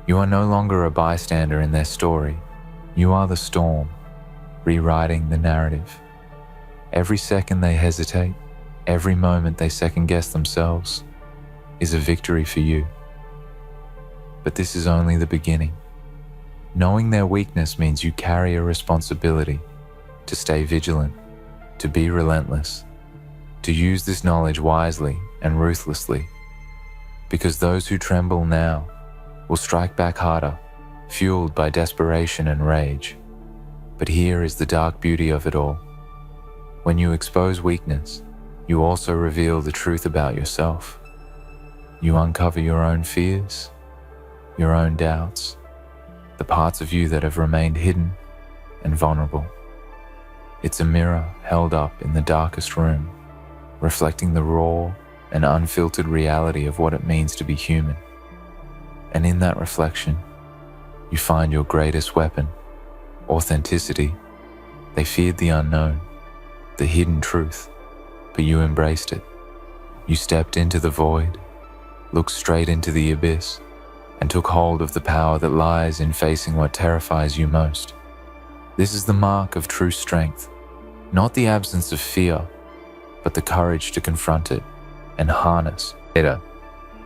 You are no longer a bystander in their story. You are the storm, rewriting the narrative. Every second they hesitate, every moment they second-guess themselves, is a victory for you. But this is only the beginning. Knowing their weakness means you carry a responsibility to stay vigilant, to be relentless, to use this knowledge wisely and ruthlessly, because those who tremble now will strike back harder, fueled by desperation and rage. But here is the dark beauty of it all. When you expose weakness, you also reveal the truth about yourself. You uncover your own fears, your own doubts, the parts of you that have remained hidden and vulnerable. It's a mirror held up in the darkest room, reflecting the raw and unfiltered reality of what it means to be human. And in that reflection, you find your greatest weapon, authenticity. They feared the unknown, the hidden truth, but you embraced it. You stepped into the void, looked straight into the abyss, and took hold of the power that lies in facing what terrifies you most. This is the mark of true strength, not the absence of fear, but the courage to confront it and harness it.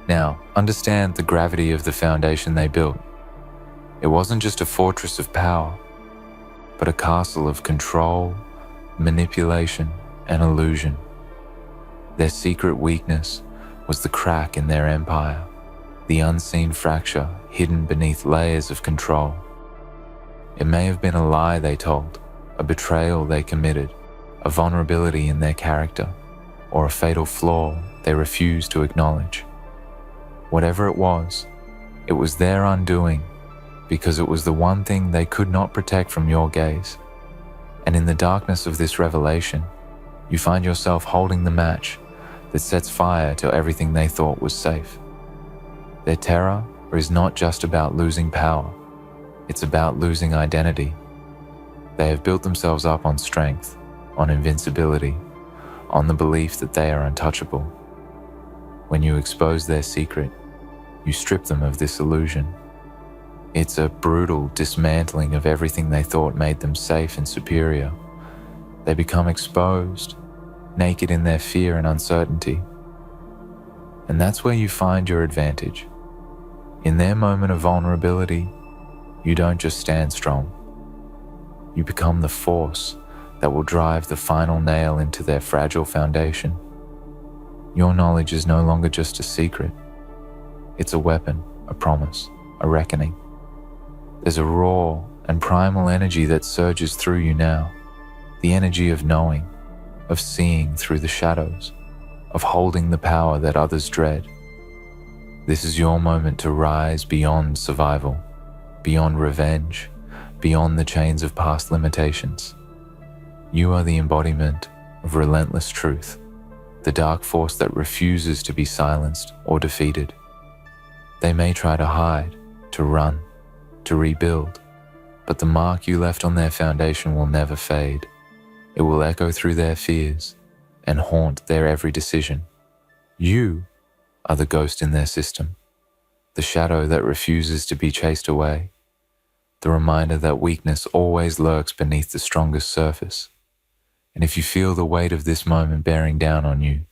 Now, understand the gravity of the foundation they built. It wasn't just a fortress of power, but a castle of control, manipulation, and illusion. Their secret weakness was the crack in their empire, the unseen fracture hidden beneath layers of control. It may have been a lie they told, a betrayal they committed, a vulnerability in their character, or a fatal flaw they refused to acknowledge. Whatever it was their undoing, because it was the one thing they could not protect from your gaze. And in the darkness of this revelation, you find yourself holding the match that sets fire to everything they thought was safe. Their terror is not just about losing power, it's about losing identity. They have built themselves up on strength, on invincibility, on the belief that they are untouchable. When you expose their secret, you strip them of this illusion. It's a brutal dismantling of everything they thought made them safe and superior. They become exposed, naked in their fear and uncertainty. And that's where you find your advantage. In their moment of vulnerability, you don't just stand strong. You become the force that will drive the final nail into their fragile foundation. Your knowledge is no longer just a secret. It's a weapon, a promise, a reckoning. There's a raw and primal energy that surges through you now, the energy of knowing, of seeing through the shadows, of holding the power that others dread. This is your moment to rise beyond survival, beyond revenge, beyond the chains of past limitations. You are the embodiment of relentless truth, the dark force that refuses to be silenced or defeated. They may try to hide, to run, to rebuild, but the mark you left on their foundation will never fade. It will echo through their fears and haunt their every decision. You are the ghost in their system, the shadow that refuses to be chased away, the reminder that weakness always lurks beneath the strongest surface. And if you feel the weight of this moment bearing down on you,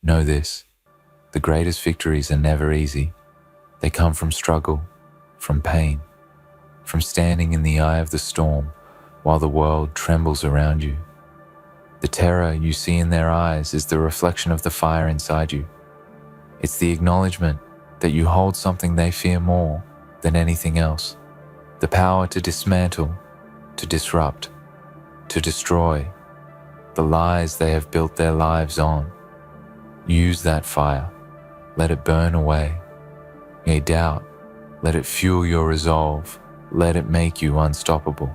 know this: the greatest victories are never easy. They come from struggle, from pain, from standing in the eye of the storm while the world trembles around you. The terror you see in their eyes is the reflection of the fire inside you. It's the acknowledgement that you hold something they fear more than anything else, the power to dismantle, to disrupt, to destroy the lies they have built their lives on. Use that fire. Let it burn away. Yea, doubt, let it fuel your resolve. Let it make you unstoppable.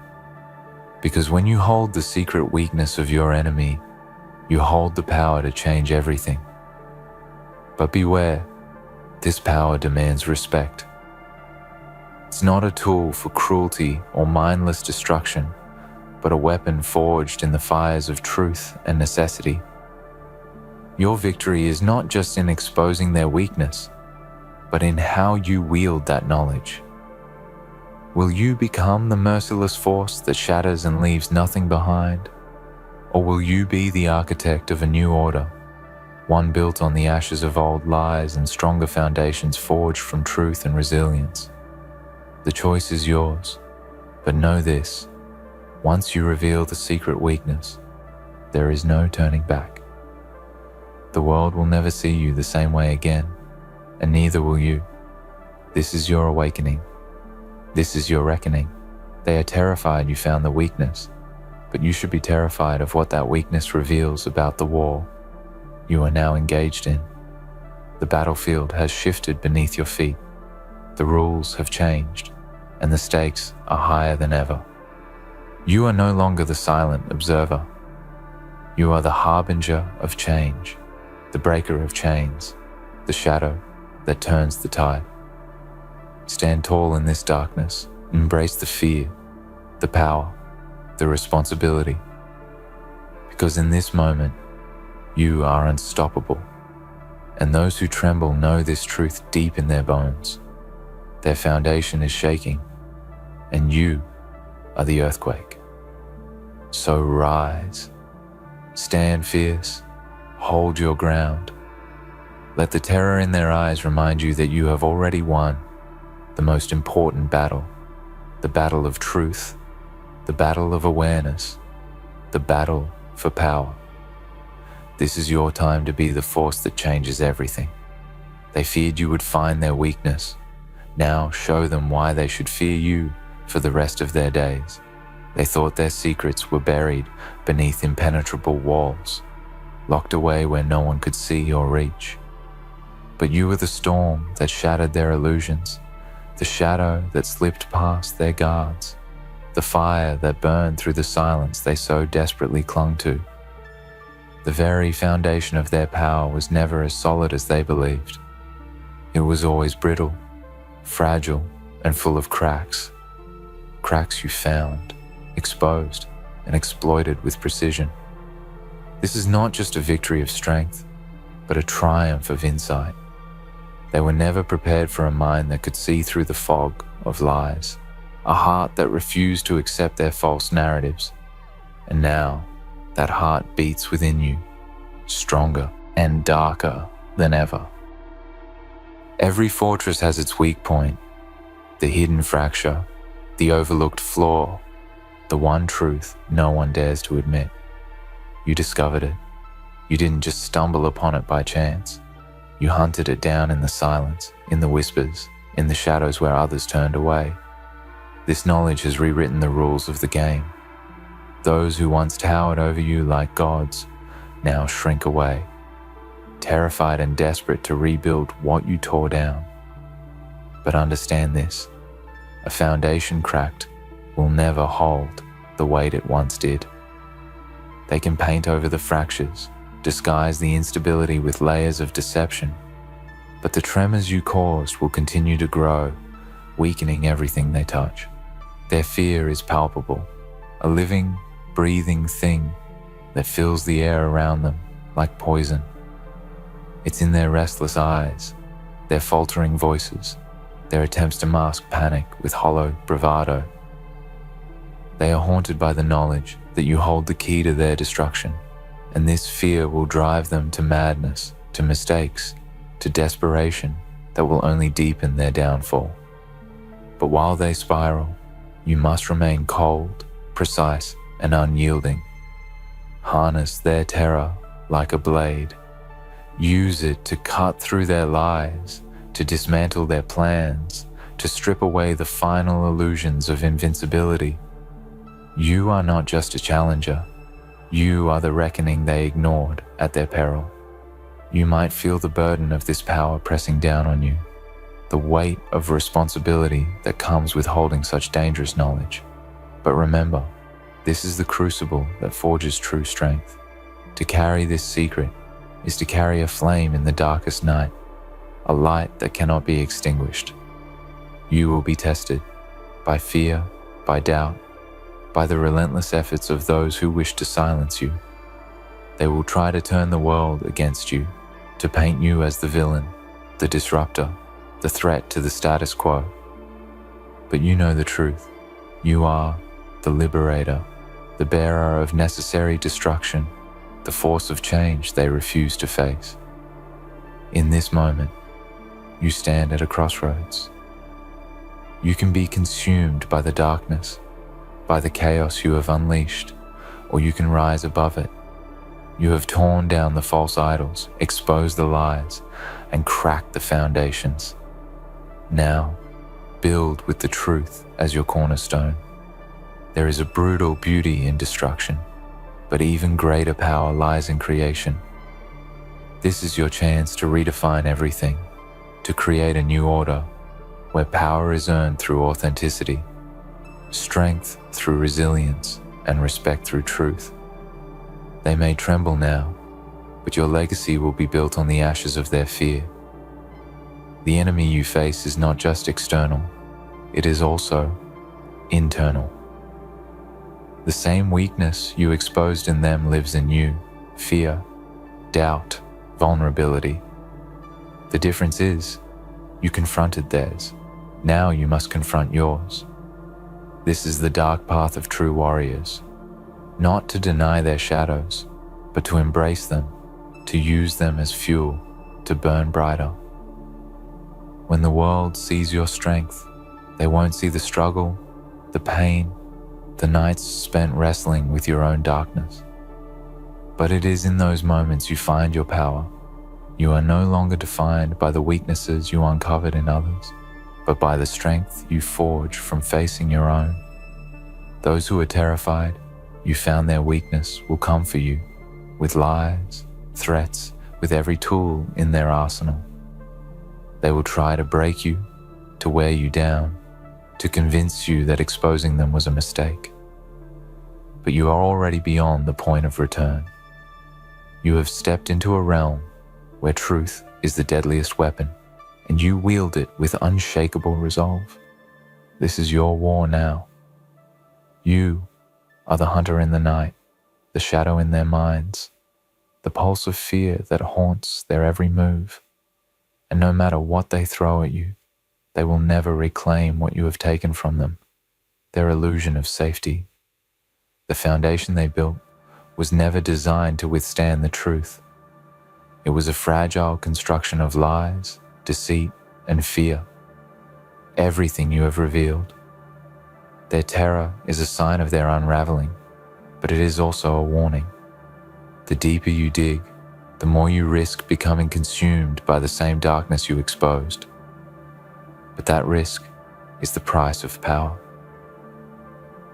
Because when you hold the secret weakness of your enemy, you hold the power to change everything. But beware, this power demands respect. It's not a tool for cruelty or mindless destruction, but a weapon forged in the fires of truth and necessity. Your victory is not just in exposing their weakness, but in how you wield that knowledge. Will you become the merciless force that shatters and leaves nothing behind? Or will you be the architect of a new order, one built on the ashes of old lies and stronger foundations forged from truth and resilience? The choice is yours, but know this: once you reveal the secret weakness, there is no turning back. The world will never see you the same way again, and neither will you. This is your awakening. This is your reckoning. They are terrified you found the weakness, but you should be terrified of what that weakness reveals about the war you are now engaged in. The battlefield has shifted beneath your feet. The rules have changed, and the stakes are higher than ever. You are no longer the silent observer. You are the harbinger of change, the breaker of chains, the shadow that turns the tide. Stand tall in this darkness. Embrace the fear, the power, the responsibility. Because in this moment, you are unstoppable. And those who tremble know this truth deep in their bones. Their foundation is shaking, and you are the earthquake. So rise, stand fierce, hold your ground. Let the terror in their eyes remind you that you have already won the most important battle, the battle of truth, the battle of awareness, the battle for power. This is your time to be the force that changes everything. They feared you would find their weakness. Now show them why they should fear you for the rest of their days. They thought their secrets were buried beneath impenetrable walls, locked away where no one could see or reach. But you were the storm that shattered their illusions, the shadow that slipped past their guards, the fire that burned through the silence they so desperately clung to. The very foundation of their power was never as solid as they believed. It was always brittle, fragile, and full of cracks. Cracks you found, exposed, and exploited with precision. This is not just a victory of strength, but a triumph of insight. They were never prepared for a mind that could see through the fog of lies, a heart that refused to accept their false narratives. And now, that heart beats within you, stronger and darker than ever. Every fortress has its weak point, the hidden fracture, the overlooked flaw, the one truth no one dares to admit. You discovered it. You didn't just stumble upon it by chance. You hunted it down in the silence, in the whispers, in the shadows where others turned away. This knowledge has rewritten the rules of the game. Those who once towered over you like gods now shrink away, terrified and desperate to rebuild what you tore down. But understand this, a foundation cracked will never hold the weight it once did. They can paint over the fractures, disguise the instability with layers of deception, but the tremors you caused will continue to grow, weakening everything they touch. Their fear is palpable, a living, breathing thing that fills the air around them like poison. It's in their restless eyes, their faltering voices, their attempts to mask panic with hollow bravado. They are haunted by the knowledge that you hold the key to their destruction, and this fear will drive them to madness, to mistakes, to desperation that will only deepen their downfall. But while they spiral, you must remain cold, precise, and unyielding. Harness their terror like a blade. Use it to cut through their lies, to dismantle their plans, to strip away the final illusions of invincibility. You are not just a challenger. You are the reckoning they ignored at their peril. You might feel the burden of this power pressing down on you, the weight of responsibility that comes with holding such dangerous knowledge. But remember, this is the crucible that forges true strength. To carry this secret is to carry a flame in the darkest night, a light that cannot be extinguished. You will be tested by fear, by doubt, by the relentless efforts of those who wish to silence you. They will try to turn the world against you, to paint you as the villain, the disruptor, the threat to the status quo. But you know the truth. You are the liberator, the bearer of necessary destruction, the force of change they refuse to face. In this moment, you stand at a crossroads. You can be consumed by the darkness, by the chaos you have unleashed, or you can rise above it. You have torn down the false idols, exposed the lies, and cracked the foundations. Now, build with the truth as your cornerstone. There is a brutal beauty in destruction, but even greater power lies in creation. This is your chance to redefine everything, to create a new order where power is earned through authenticity, strength through resilience, and respect through truth. They may tremble now, but your legacy will be built on the ashes of their fear. The enemy you face is not just external, it is also internal. The same weakness you exposed in them lives in you: fear, doubt, vulnerability. The difference is, you confronted theirs. Now you must confront yours. This is the dark path of true warriors. Not to deny their shadows, but to embrace them, to use them as fuel, to burn brighter. When the world sees your strength, they won't see the struggle, the pain, the nights spent wrestling with your own darkness. But it is in those moments you find your power. You are no longer defined by the weaknesses you uncovered in others, but by the strength you forge from facing your own. Those who are terrified, you found their weakness, will come for you, with lies, threats, with every tool in their arsenal. They will try to break you, to wear you down, to convince you that exposing them was a mistake. But you are already beyond the point of return. You have stepped into a realm where truth is the deadliest weapon, and you wield it with unshakable resolve. This is your war now. You are the hunter in the night, the shadow in their minds, the pulse of fear that haunts their every move. And no matter what they throw at you, they will never reclaim what you have taken from them, their illusion of safety. The foundation they built was never designed to withstand the truth. It was a fragile construction of lies, deceit, and fear. Everything you have revealed. Their terror is a sign of their unraveling, but it is also a warning. The deeper you dig, the more you risk becoming consumed by the same darkness you exposed. But that risk is the price of power.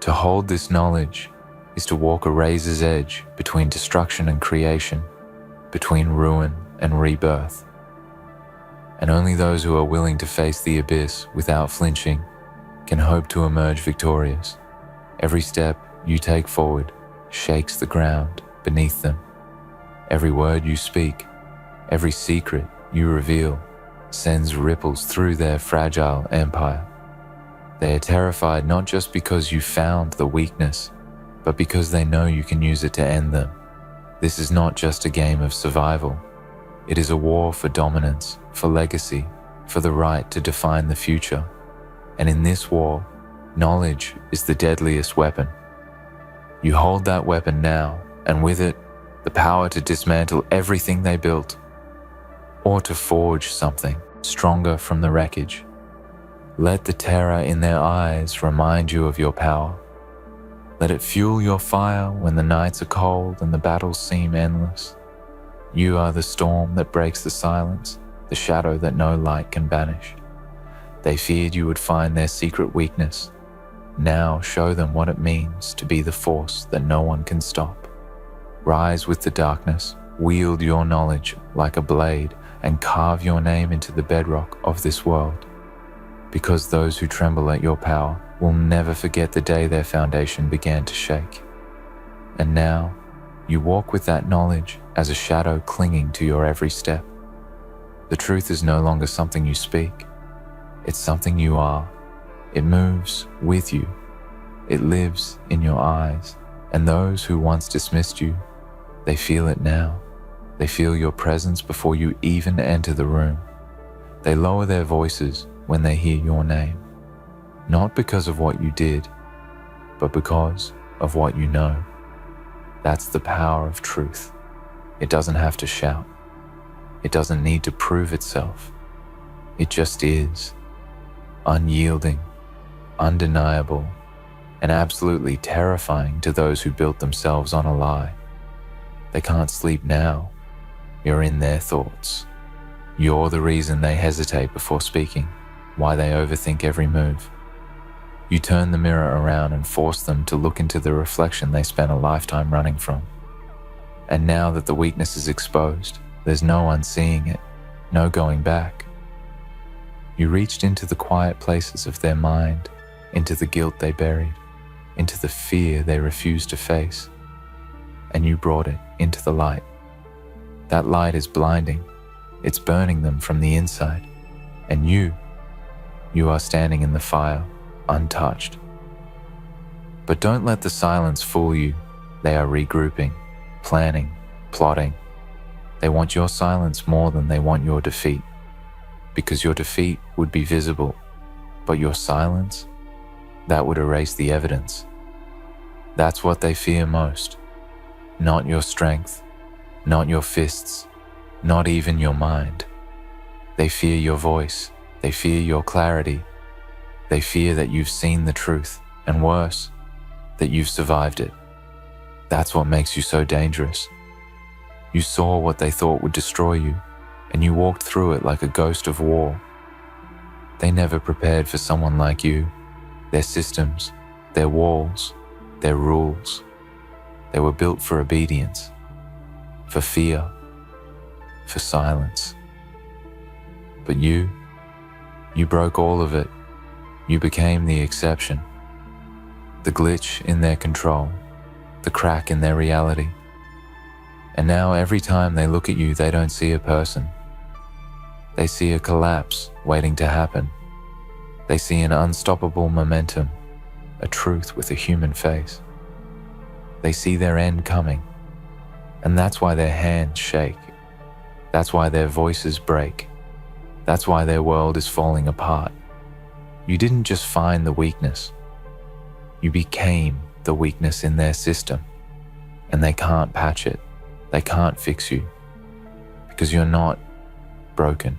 To hold this knowledge is to walk a razor's edge between destruction and creation, between ruin and rebirth. And only those who are willing to face the abyss without flinching can hope to emerge victorious. Every step you take forward shakes the ground beneath them. Every word you speak, every secret you reveal, sends ripples through their fragile empire. They are terrified not just because you found the weakness, but because they know you can use it to end them. This is not just a game of survival. It is a war for dominance, for legacy, for the right to define the future. And in this war, knowledge is the deadliest weapon. You hold that weapon now, and with it, the power to dismantle everything they built, or to forge something stronger from the wreckage. Let the terror in their eyes remind you of your power. Let it fuel your fire when the nights are cold and the battles seem endless. You are the storm that breaks the silence, the shadow that no light can banish. They feared you would find their secret weakness. Now show them what it means to be the force that no one can stop. Rise with the darkness, wield your knowledge like a blade, and carve your name into the bedrock of this world. Because those who tremble at your power will never forget the day their foundation began to shake. And now, you walk with that knowledge as a shadow clinging to your every step. The truth is no longer something you speak. It's something you are. It moves with you. It lives in your eyes. And those who once dismissed you, they feel it now. They feel your presence before you even enter the room. They lower their voices when they hear your name, not because of what you did, but because of what you know. That's the power of truth. It doesn't have to shout. It doesn't need to prove itself. It just is, unyielding, undeniable, and absolutely terrifying to those who built themselves on a lie. They can't sleep now. You're in their thoughts. You're the reason they hesitate before speaking, why they overthink every move. You turn the mirror around and force them to look into the reflection they spent a lifetime running from. And now that the weakness is exposed, there's no unseeing it, no going back. You reached into the quiet places of their mind, into the guilt they buried, into the fear they refused to face, and you brought it into the light. That light is blinding. It's burning them from the inside. And you are standing in the fire, untouched. But don't let the silence fool you. They are regrouping, planning, plotting. They want your silence more than they want your defeat. Because your defeat would be visible, but your silence, that would erase the evidence. That's what they fear most. Not your strength, not your fists, not even your mind. They fear your voice. They fear your clarity. They fear that you've seen the truth, and worse, that you've survived it. That's what makes you so dangerous. You saw what they thought would destroy you, and you walked through it like a ghost of war. They never prepared for someone like you, their systems, their walls, their rules. They were built for obedience, for fear, for silence. But you broke all of it. You became the exception, the glitch in their control, the crack in their reality. And now every time they look at you, they don't see a person. They see a collapse waiting to happen. They see an unstoppable momentum, a truth with a human face. They see their end coming, and that's why their hands shake. That's why their voices break. That's why their world is falling apart. You didn't just find the weakness. You became the weakness in their system, and they can't patch it. They can't fix you, because you're not broken.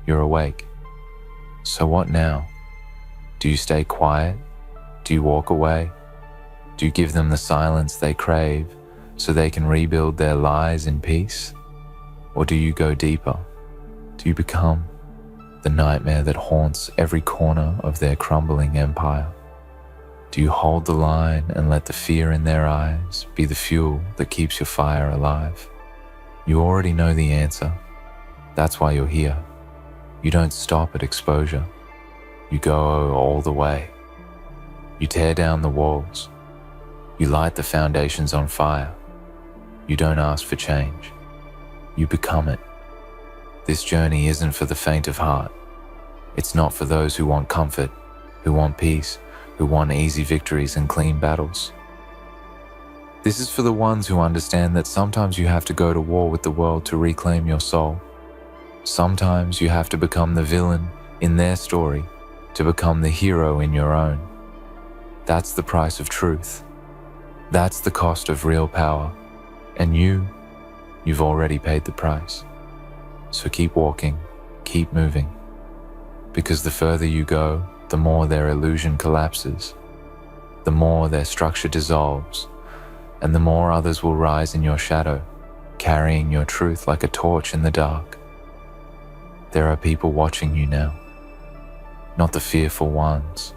You're awake. So what now? Do you stay quiet? Do you walk away? Do you give them the silence they crave so they can rebuild their lies in peace? Or do you go deeper? Do you become the nightmare that haunts every corner of their crumbling empire? Do you hold the line and let the fear in their eyes be the fuel that keeps your fire alive? You already know the answer. That's why you're here. You don't stop at exposure. You go all the way. You tear down the walls. You light the foundations on fire. You don't ask for change. You become it. This journey isn't for the faint of heart. It's not for those who want comfort, who want peace, who want easy victories and clean battles. This is for the ones who understand that sometimes you have to go to war with the world to reclaim your soul. Sometimes you have to become the villain in their story to become the hero in your own. That's the price of truth. That's the cost of real power. And you've already paid the price. So keep walking, keep moving. Because the further you go, the more their illusion collapses, the more their structure dissolves, and the more others will rise in your shadow, carrying your truth like a torch in the dark. There are people watching you now, not the fearful ones,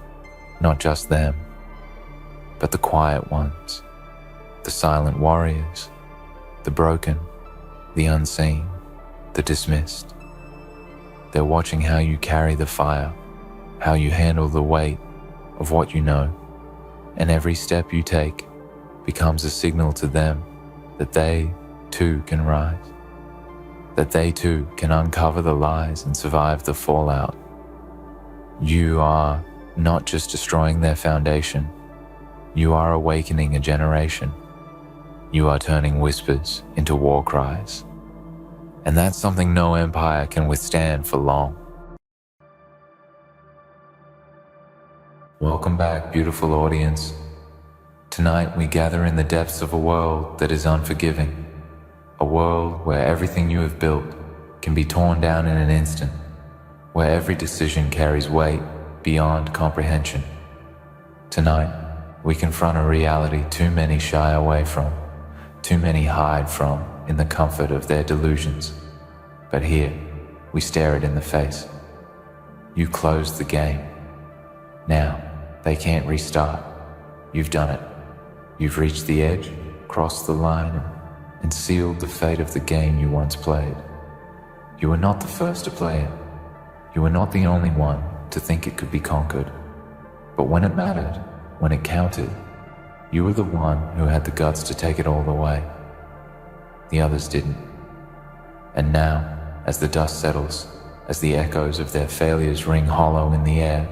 not just them, but the quiet ones, the silent warriors, the broken, the unseen, the dismissed. They're watching how you carry the fire, how you handle the weight of what you know, and every step you take becomes a signal to them that they too can rise, that they too can uncover the lies and survive the fallout. You are not just destroying their foundation, you are awakening a generation. You are turning whispers into war cries. And that's something no empire can withstand for long. Welcome back, beautiful audience. Tonight we gather in the depths of a world that is unforgiving, a world where everything you have built can be torn down in an instant, where every decision carries weight beyond comprehension. Tonight, we confront a reality too many shy away from, too many hide from in the comfort of their delusions. But here, we stare it in the face. You closed the game. Now, they can't restart. You've done it. You've reached the edge, crossed the line, and sealed the fate of the game you once played. You were not the first to play it. You were not the only one to think it could be conquered. But when it mattered, when it counted, you were the one who had the guts to take it all the way. The others didn't. And now, as the dust settles, as the echoes of their failures ring hollow in the air,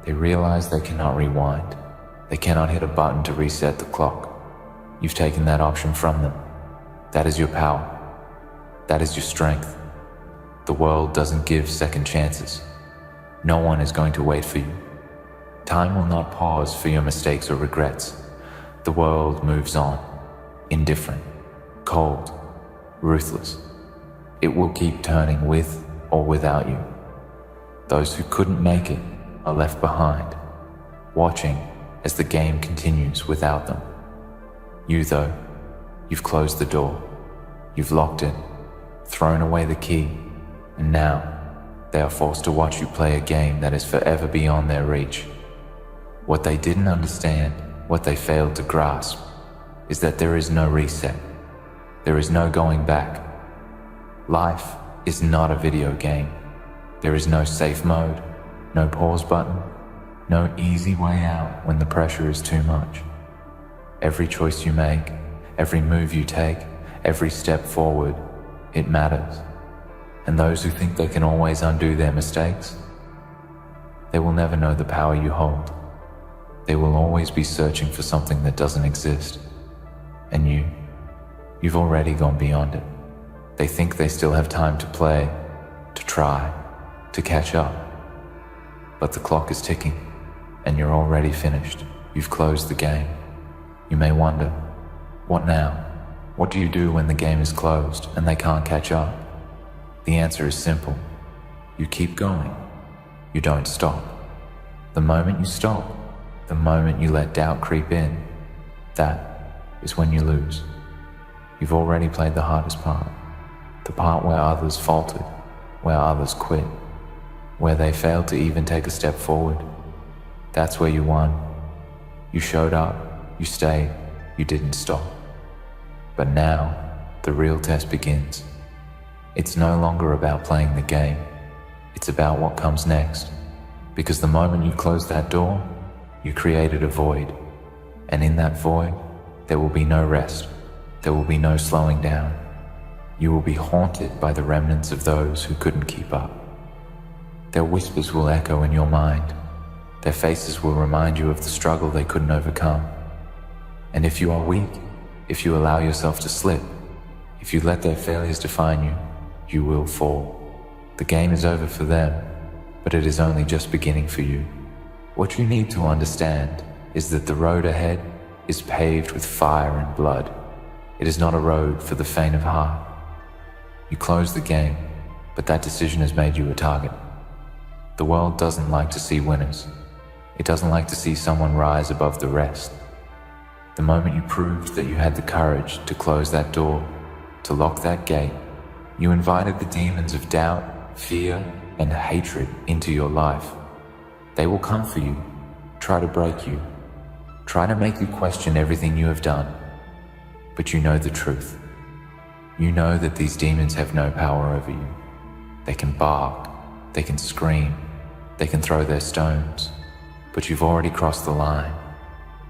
they realize they cannot rewind. They cannot hit a button to reset the clock. You've taken that option from them. That is your power. That is your strength. The world doesn't give second chances. No one is going to wait for you. Time will not pause for your mistakes or regrets. The world moves on, indifferent, cold, ruthless. It will keep turning with or without you. Those who couldn't make it are left behind, watching as the game continues without them. You, though, you've closed the door. You've locked it, thrown away the key, and now they are forced to watch you play a game that is forever beyond their reach. What they didn't understand, what they failed to grasp, is that there is no reset. There is no going back. Life is not a video game. There is no safe mode, no pause button, no easy way out when the pressure is too much. Every choice you make, every move you take, every step forward, it matters. And those who think they can always undo their mistakes, they will never know the power you hold. They will always be searching for something that doesn't exist. And you've already gone beyond it. They think they still have time to play, to try, to catch up. But the clock is ticking, and you're already finished. You've closed the game. You may wonder, what now? What do you do when the game is closed and they can't catch up? The answer is simple. You keep going. You don't stop. The moment you stop, the moment you let doubt creep in, that is when you lose. You've already played the hardest part, the part where others faltered, where others quit, where they failed to even take a step forward. That's where you won. You showed up, you stayed, you didn't stop. But now, the real test begins. It's no longer about playing the game. It's about what comes next. Because the moment you close that door, you created a void. And in that void, there will be no rest. There will be no slowing down. You will be haunted by the remnants of those who couldn't keep up. Their whispers will echo in your mind. Their faces will remind you of the struggle they couldn't overcome. And if you are weak, if you allow yourself to slip, if you let their failures define you, you will fall. The game is over for them, but it is only just beginning for you. What you need to understand is that the road ahead is paved with fire and blood. It is not a road for the faint of heart. You close the game, but that decision has made you a target. The world doesn't like to see winners. It doesn't like to see someone rise above the rest. The moment you proved that you had the courage to close that door, to lock that gate, you invited the demons of doubt, fear, and hatred into your life. They will come for you, try to break you, try to make you question everything you have done. But you know the truth. You know that these demons have no power over you. They can bark, they can scream, they can throw their stones, but you've already crossed the line.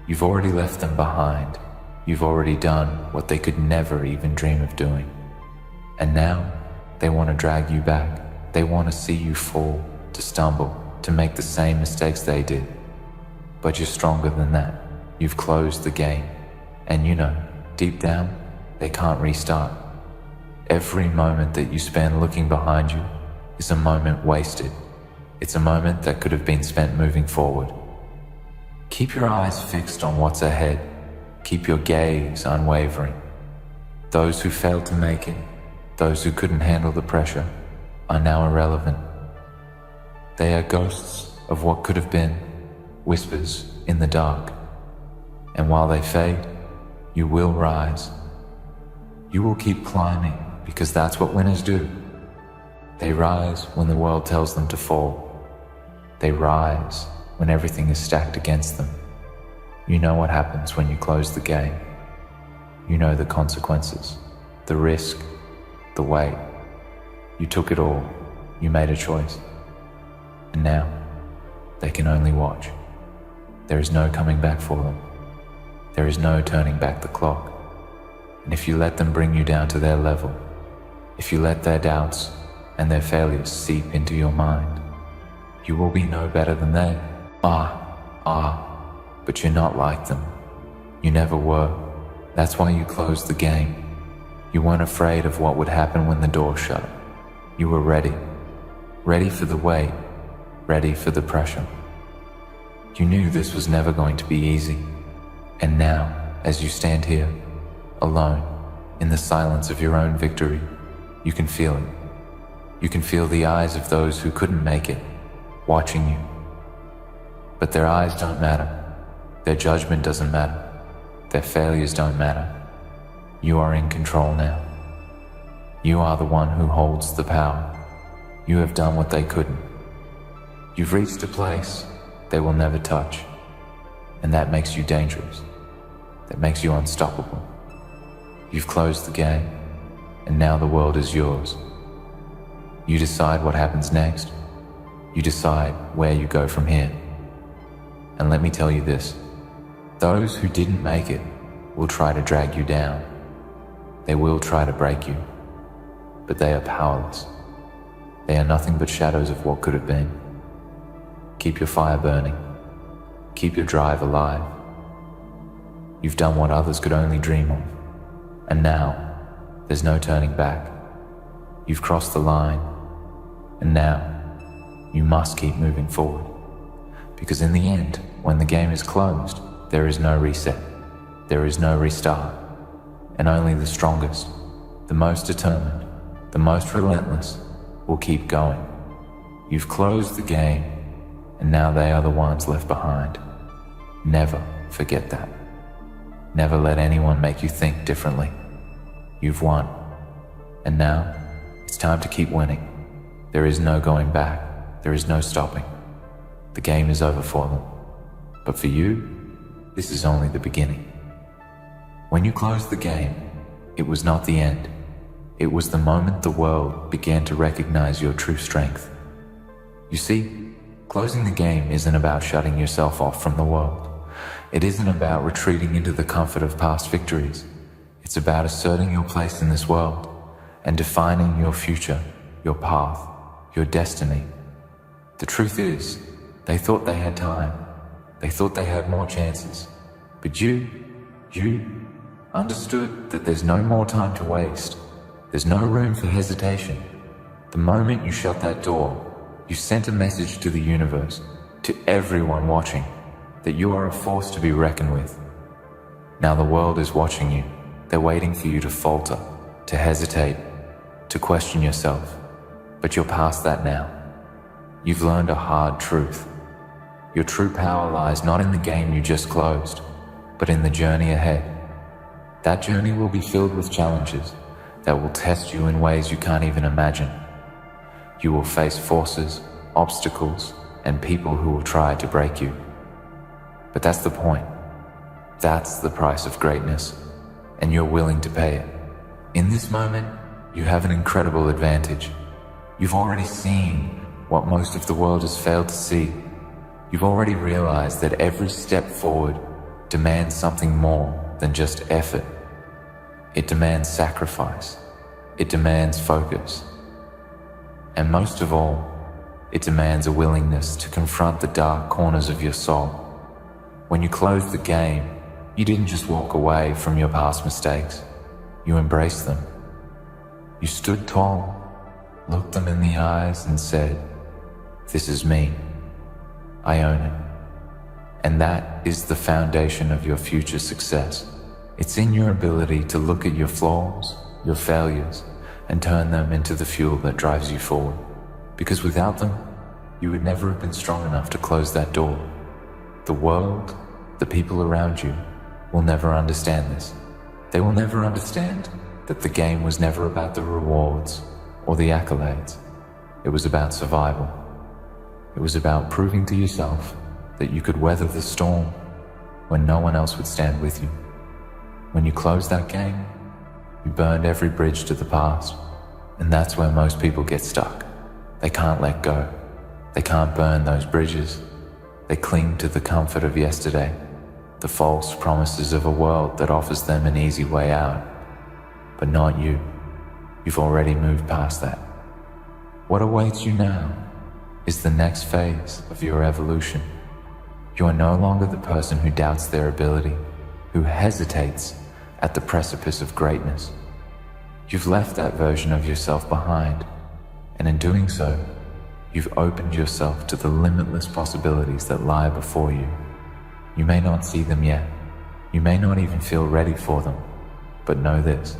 You've already left them behind. You've already done what they could never even dream of doing. And now, they want to drag you back. They want to see you fall, to stumble, to make the same mistakes they did. But you're stronger than that. You've closed the game. And you know, deep down, they can't restart. Every moment that you spend looking behind you is a moment wasted. It's a moment that could have been spent moving forward. Keep your eyes fixed on what's ahead. Keep your gaze unwavering. Those who failed to make it, those who couldn't handle the pressure, are now irrelevant. They are ghosts of what could have been, whispers in the dark. And while they fade, you will rise. You will keep climbing because that's what winners do. They rise when the world tells them to fall. They rise when everything is stacked against them. You know what happens when you close the game. You know the consequences, the risk, the weight. You took it all. You made a choice. And now, they can only watch. There is no coming back for them. There is no turning back the clock. And if you let them bring you down to their level, if you let their doubts and their failures seep into your mind, you will be no better than they. But you're not like them. You never were. That's why you closed the game. You weren't afraid of what would happen when the door shut. You were ready. Ready for the weight. Ready for the pressure. You knew this was never going to be easy. And now, as you stand here, alone, in the silence of your own victory, you can feel it. You can feel the eyes of those who couldn't make it, watching you. But their eyes don't matter. Their judgment doesn't matter. Their failures don't matter. You are in control now. You are the one who holds the power. You have done what they couldn't. You've reached a place they will never touch. And that makes you dangerous. That makes you unstoppable. You've closed the game, and now the world is yours. You decide what happens next. You decide where you go from here. And let me tell you this, those who didn't make it will try to drag you down. They will try to break you, but they are powerless. They are nothing but shadows of what could have been. Keep your fire burning. Keep your drive alive. You've done what others could only dream of. And now, there's no turning back. You've crossed the line. And now, you must keep moving forward. Because in the end, when the game is closed, there is no reset. There is no restart. And only the strongest, the most determined, the most relentless will keep going. You've closed the game, and now they are the ones left behind. Never forget that. Never let anyone make you think differently. You've won. And now, it's time to keep winning. There is no going back. There is no stopping. The game is over for them. But for you, this is only the beginning. When you closed the game, it was not the end. It was the moment the world began to recognize your true strength. You see, closing the game isn't about shutting yourself off from the world. It isn't about retreating into the comfort of past victories. It's about asserting your place in this world and defining your future, your path, your destiny. The truth is, they thought they had time. They thought they had more chances. But you understood that there's no more time to waste. There's no room for hesitation. The moment you shut that door, you sent a message to the universe, to everyone watching, that you are a force to be reckoned with. Now the world is watching you. They're waiting for you to falter, to hesitate, to question yourself. But you're past that now. You've learned a hard truth. Your true power lies not in the game you just closed, but in the journey ahead. That journey will be filled with challenges that will test you in ways you can't even imagine. You will face forces, obstacles, and people who will try to break you. But that's the point. That's the price of greatness, and you're willing to pay it. In this moment, you have an incredible advantage. You've already seen what most of the world has failed to see. You've already realized that every step forward demands something more than just effort. It demands sacrifice. It demands focus. And most of all, it demands a willingness to confront the dark corners of your soul. When you closed the game, you didn't just walk away from your past mistakes. You embraced them. You stood tall, looked them in the eyes and said, "This is me. I own it." And that is the foundation of your future success. It's in your ability to look at your flaws, your failures, and turn them into the fuel that drives you forward. Because without them, you would never have been strong enough to close that door. The world, the people around you, will never understand this. They will never understand that the game was never about the rewards or the accolades. It was about survival. It was about proving to yourself that you could weather the storm when no one else would stand with you. When you closed that game, you burned every bridge to the past, and that's where most people get stuck. They can't let go. They can't burn those bridges. They cling to the comfort of yesterday, the false promises of a world that offers them an easy way out. But not you. You've already moved past that. What awaits you now is the next phase of your evolution. You are no longer the person who doubts their ability, who hesitates at the precipice of greatness. You've left that version of yourself behind, and in doing so, you've opened yourself to the limitless possibilities that lie before you. You may not see them yet. You may not even feel ready for them, but know this: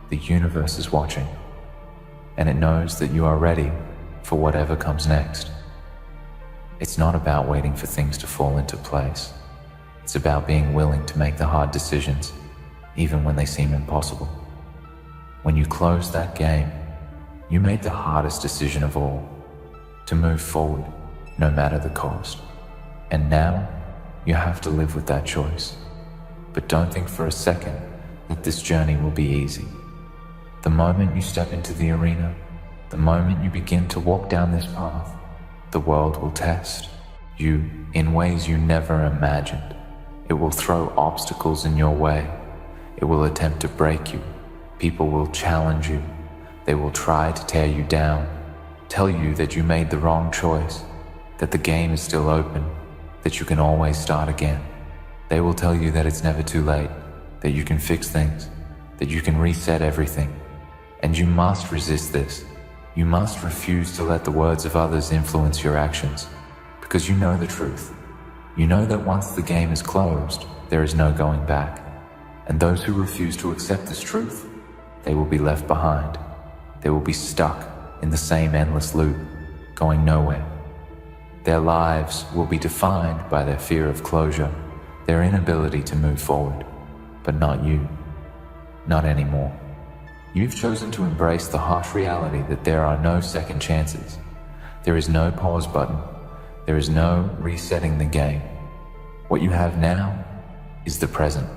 the universe is watching, and it knows that you are ready for whatever comes next. It's not about waiting for things to fall into place. It's about being willing to make the hard decisions, even when they seem impossible. When you closed that game, you made the hardest decision of all, to move forward, no matter the cost. And now, you have to live with that choice. But don't think for a second that this journey will be easy. The moment you step into the arena, the moment you begin to walk down this path, the world will test you in ways you never imagined. It will throw obstacles in your way. It will attempt to break you. People will challenge you. They will try to tear you down, tell you that you made the wrong choice, that the game is still open, that you can always start again. They will tell you that it's never too late, that you can fix things, that you can reset everything. And you must resist this. You must refuse to let the words of others influence your actions, because you know the truth. You know that once the game is closed, there is no going back. And those who refuse to accept this truth, they will be left behind. They will be stuck in the same endless loop, going nowhere. Their lives will be defined by their fear of closure, their inability to move forward. But not you. Not anymore. You've chosen to embrace the harsh reality that there are no second chances. There is no pause button. There is no resetting the game. What you have now is the present,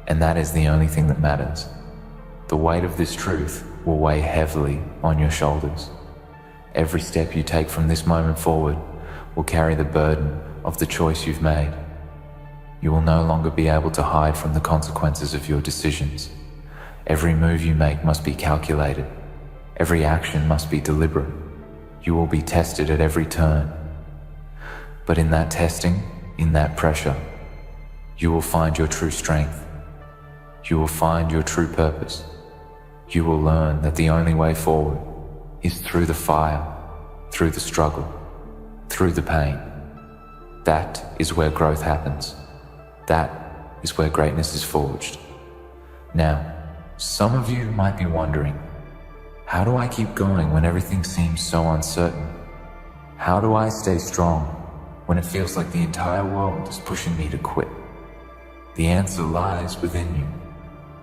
and that is the only thing that matters. The weight of this truth will weigh heavily on your shoulders. Every step you take from this moment forward will carry the burden of the choice you've made. You will no longer be able to hide from the consequences of your decisions. Every move you make must be calculated. Every action must be deliberate. You will be tested at every turn. But in that testing, in that pressure, you will find your true strength. You will find your true purpose. You will learn that the only way forward is through the fire, through the struggle, through the pain. That is where growth happens. That is where greatness is forged. Now, some of you might be wondering, how do I keep going when everything seems so uncertain? How do I stay strong when it feels like the entire world is pushing me to quit? The answer lies within you.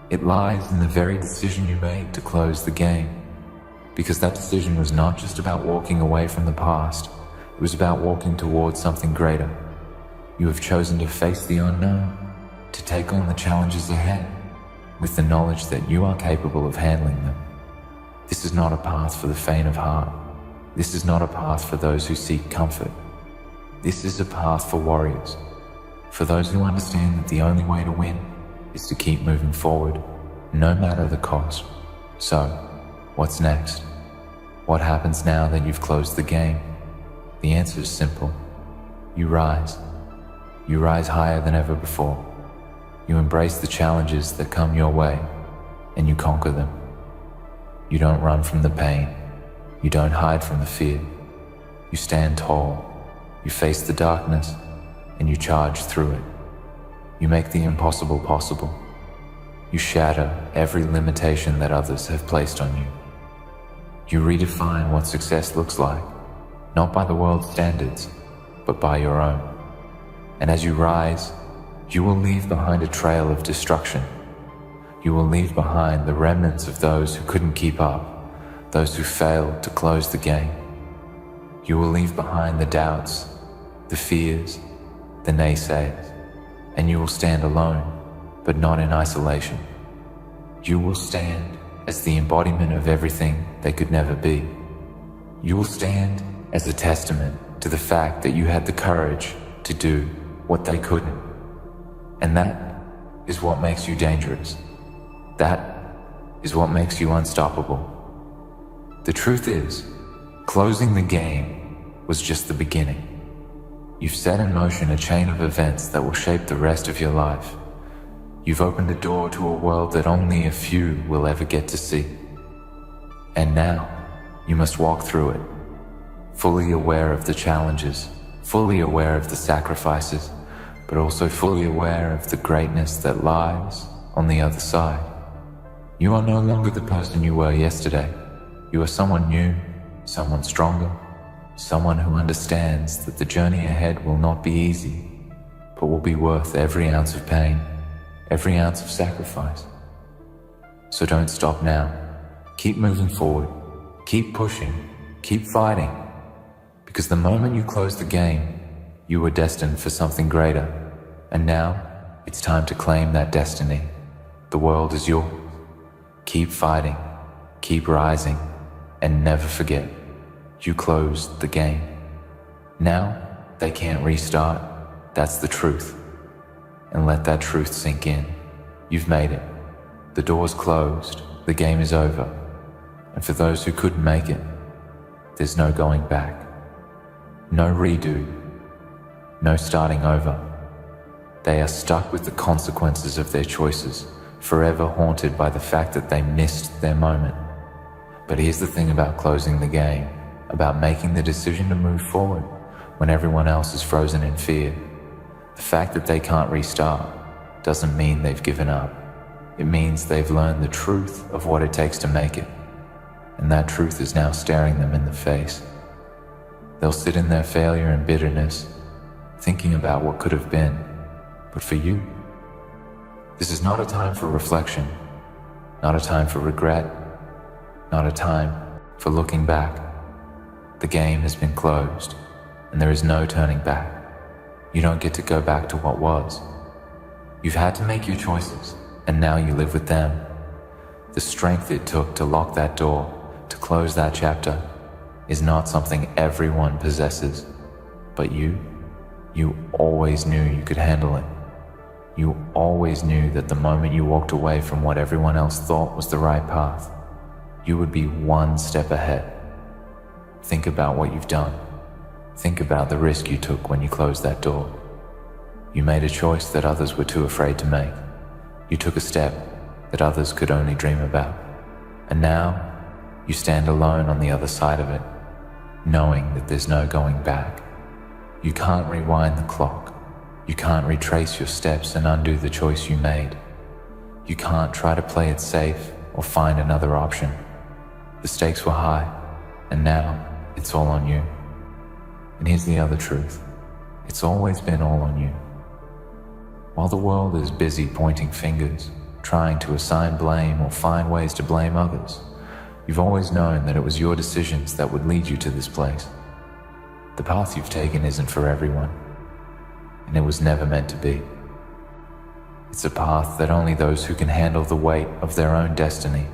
It lies in the very decision you made to close the game. Because that decision was not just about walking away from the past, it was about walking towards something greater. You have chosen to face the unknown, to take on the challenges ahead, with the knowledge that you are capable of handling them. This is not a path for the faint of heart. This is not a path for those who seek comfort. This is a path for warriors, for those who understand that the only way to win is to keep moving forward, no matter the cost. So, what's next? What happens now that you've closed the game? The answer is simple. You rise. You rise higher than ever before. You embrace the challenges that come your way, and you conquer them. You don't run from the pain. You don't hide from the fear. You stand tall. You face the darkness, and you charge through it. You make the impossible possible. You shatter every limitation that others have placed on you. You redefine what success looks like, not by the world's standards, but by your own. And as you rise, you will leave behind a trail of destruction. You will leave behind the remnants of those who couldn't keep up, those who failed to close the game. You will leave behind the doubts, the fears, the naysayers, and you will stand alone, but not in isolation. You will stand as the embodiment of everything they could never be. You will stand as a testament to the fact that you had the courage to do what they couldn't. And that is what makes you dangerous. That is what makes you unstoppable. The truth is, closing the game was just the beginning. You've set in motion a chain of events that will shape the rest of your life. You've opened a door to a world that only a few will ever get to see. And now, you must walk through it, fully aware of the challenges, fully aware of the sacrifices, but also fully aware of the greatness that lies on the other side. You are no longer the person you were yesterday. You are someone new, someone stronger, someone who understands that the journey ahead will not be easy, but will be worth every ounce of pain, every ounce of sacrifice. So don't stop now. Keep moving forward. Keep pushing. Keep fighting. Because the moment you close the game, you were destined for something greater. And now, it's time to claim that destiny. The world is yours. Keep fighting. Keep rising. And never forget, you closed the game. Now, they can't restart. That's the truth. And let that truth sink in. You've made it. The door's closed. The game is over. And for those who couldn't make it, there's no going back. No redo. No starting over. They are stuck with the consequences of their choices, forever haunted by the fact that they missed their moment. But here's the thing about closing the game, about making the decision to move forward when everyone else is frozen in fear. The fact that they can't restart doesn't mean they've given up. It means they've learned the truth of what it takes to make it. And that truth is now staring them in the face. They'll sit in their failure and bitterness, thinking about what could have been. But for you, this is not a time for reflection, not a time for regret, not a time for looking back. The game has been closed, and there is no turning back. You don't get to go back to what was. You've had to make your choices, and now you live with them. The strength it took to lock that door, to close that chapter, is not something everyone possesses. But you always knew you could handle it. You always knew that the moment you walked away from what everyone else thought was the right path, you would be one step ahead. Think about what you've done. Think about the risk you took when you closed that door. You made a choice that others were too afraid to make. You took a step that others could only dream about. And now, you stand alone on the other side of it, knowing that there's no going back. You can't rewind the clock. You can't retrace your steps and undo the choice you made. You can't try to play it safe or find another option. The stakes were high, and now it's all on you. And here's the other truth. It's always been all on you. While the world is busy pointing fingers, trying to assign blame or find ways to blame others, you've always known that it was your decisions that would lead you to this place. The path you've taken isn't for everyone, and it was never meant to be. It's a path that only those who can handle the weight of their own destiny,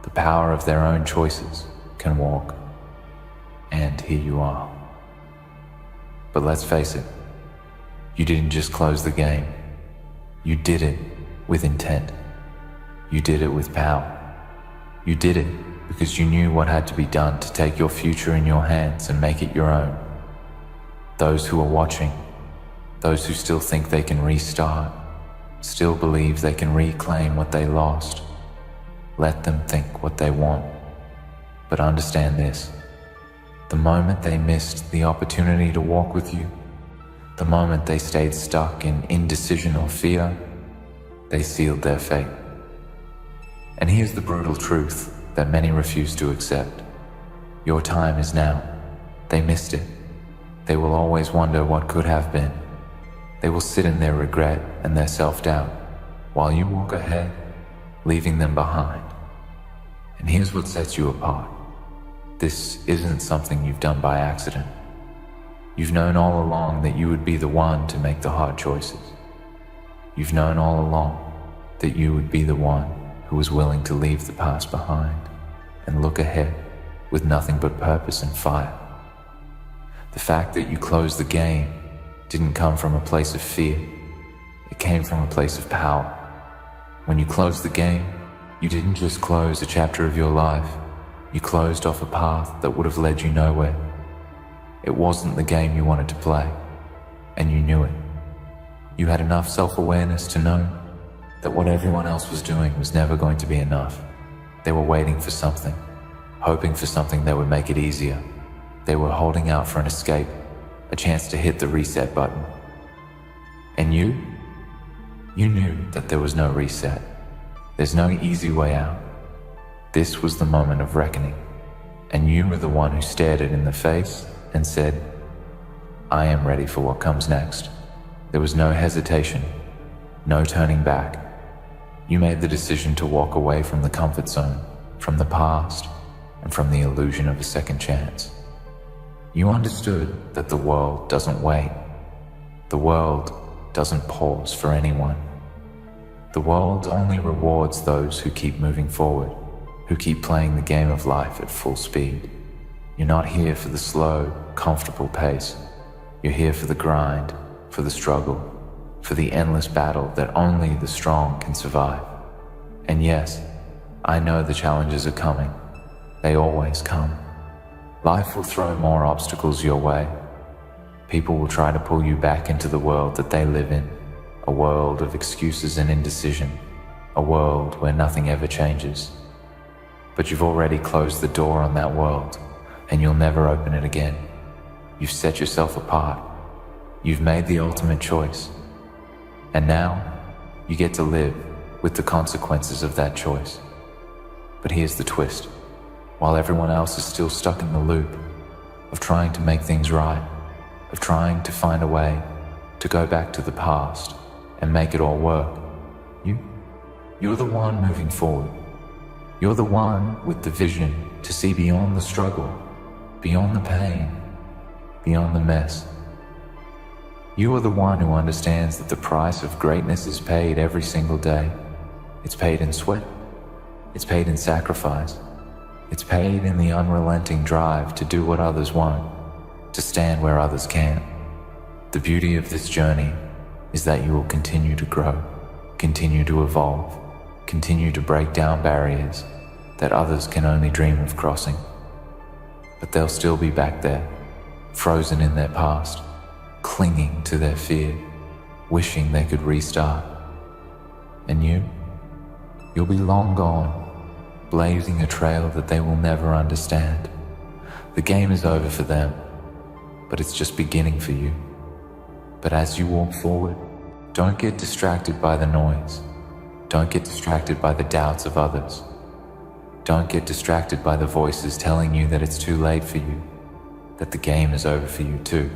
the power of their own choices, can walk. And here you are. But let's face it, you didn't just close the game. You did it with intent. You did it with power. You did it because you knew what had to be done to take your future in your hands and make it your own. Those who are watching, those who still think they can restart, still believe they can reclaim what they lost, let them think what they want. But understand this, the moment they missed the opportunity to walk with you, the moment they stayed stuck in indecision or fear, they sealed their fate. And here's the brutal truth that many refuse to accept. Your time is now. They missed it. They will always wonder what could have been. They will sit in their regret and their self-doubt while you walk ahead, leaving them behind. And here's what sets you apart. This isn't something you've done by accident. You've known all along that you would be the one to make the hard choices. You've known all along that you would be the one who was willing to leave the past behind and look ahead with nothing but purpose and fire. The fact that you closed the game didn't come from a place of fear. It came from a place of power. When you closed the game, you didn't just close a chapter of your life. You closed off a path that would have led you nowhere. It wasn't the game you wanted to play, and you knew it. You had enough self-awareness to know that what everyone else was doing was never going to be enough. They were waiting for something, hoping for something that would make it easier. They were holding out for an escape, a chance to hit the reset button. And you knew that there was no reset. There's no easy way out. This was the moment of reckoning, and you were the one who stared it in the face and said, I am ready for what comes next. There was no hesitation, no turning back. You made the decision to walk away from the comfort zone, from the past, and from the illusion of a second chance. You understood that the world doesn't wait. The world doesn't pause for anyone. The world only rewards those who keep moving forward, who keep playing the game of life at full speed. You're not here for the slow, comfortable pace. You're here for the grind, for the struggle, for the endless battle that only the strong can survive. And yes, I know the challenges are coming. They always come. Life will throw more obstacles your way. People will try to pull you back into the world that they live in, a world of excuses and indecision, a world where nothing ever changes. But you've already closed the door on that world, and you'll never open it again. You've set yourself apart. You've made the ultimate choice. And now, you get to live with the consequences of that choice. But here's the twist. While everyone else is still stuck in the loop of trying to make things right, of trying to find a way to go back to the past and make it all work, you're the one moving forward. You're the one with the vision to see beyond the struggle, beyond the pain, beyond the mess. You are the one who understands that the price of greatness is paid every single day. It's paid in sweat. It's paid in sacrifice. It's paid in the unrelenting drive to do what others won't, to stand where others can't. The beauty of this journey is that you will continue to grow, continue to evolve, continue to break down barriers that others can only dream of crossing. But they'll still be back there, frozen in their past, clinging to their fear, wishing they could restart. And you'll be long gone, blazing a trail that they will never understand. The game is over for them, but it's just beginning for you. But as you walk forward, don't get distracted by the noise. Don't get distracted by the doubts of others. Don't get distracted by the voices telling you that it's too late for you, that the game is over for you too.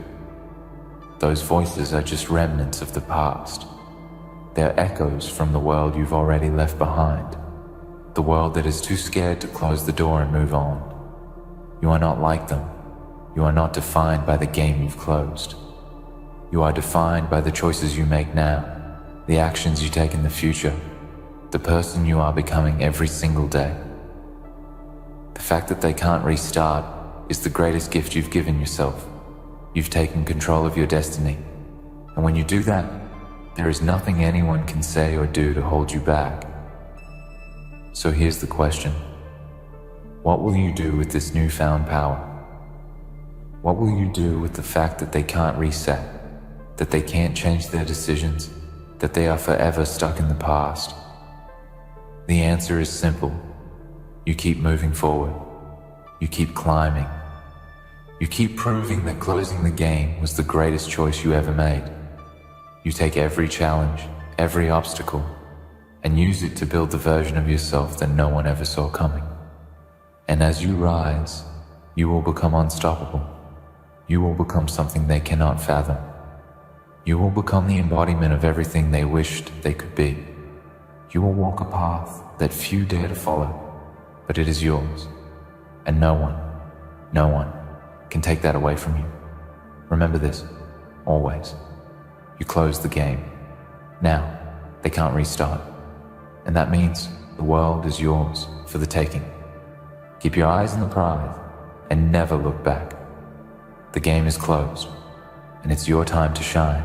Those voices are just remnants of the past. They're echoes from the world you've already left behind, the world that is too scared to close the door and move on. You are not like them. You are not defined by the game you've closed. You are defined by the choices you make now, the actions you take in the future, the person you are becoming every single day. The fact that they can't restart is the greatest gift you've given yourself. You've taken control of your destiny. And when you do that, there is nothing anyone can say or do to hold you back. So here's the question. What will you do with this newfound power? What will you do with the fact that they can't reset, that they can't change their decisions, that they are forever stuck in the past? The answer is simple. You keep moving forward. You keep climbing. You keep proving that closing the game was the greatest choice you ever made. You take every challenge, every obstacle, and use it to build the version of yourself that no one ever saw coming. And as you rise, you will become unstoppable. You will become something they cannot fathom. You will become the embodiment of everything they wished they could be. You will walk a path that few dare to follow, but it is yours. And no one can take that away from you. Remember this, always. You close the game. Now, they can't restart. And that means the world is yours for the taking. Keep your eyes on the prize and never look back. The game is closed, and it's your time to shine.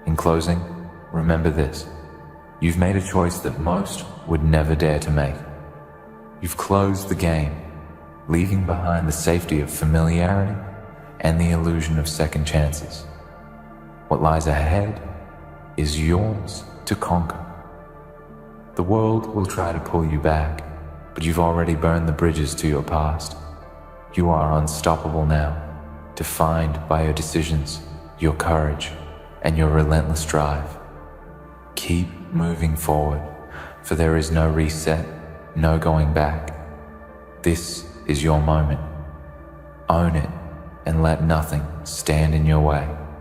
In closing, remember this. You've made a choice that most would never dare to make. You've closed the game, leaving behind the safety of familiarity and the illusion of second chances. What lies ahead is yours to conquer. The world will try to pull you back, but you've already burned the bridges to your past. You are unstoppable now, defined by your decisions, your courage, and your relentless drive. Keep moving forward, for there is no reset, no going back. This is your moment. Own it and let nothing stand in your way.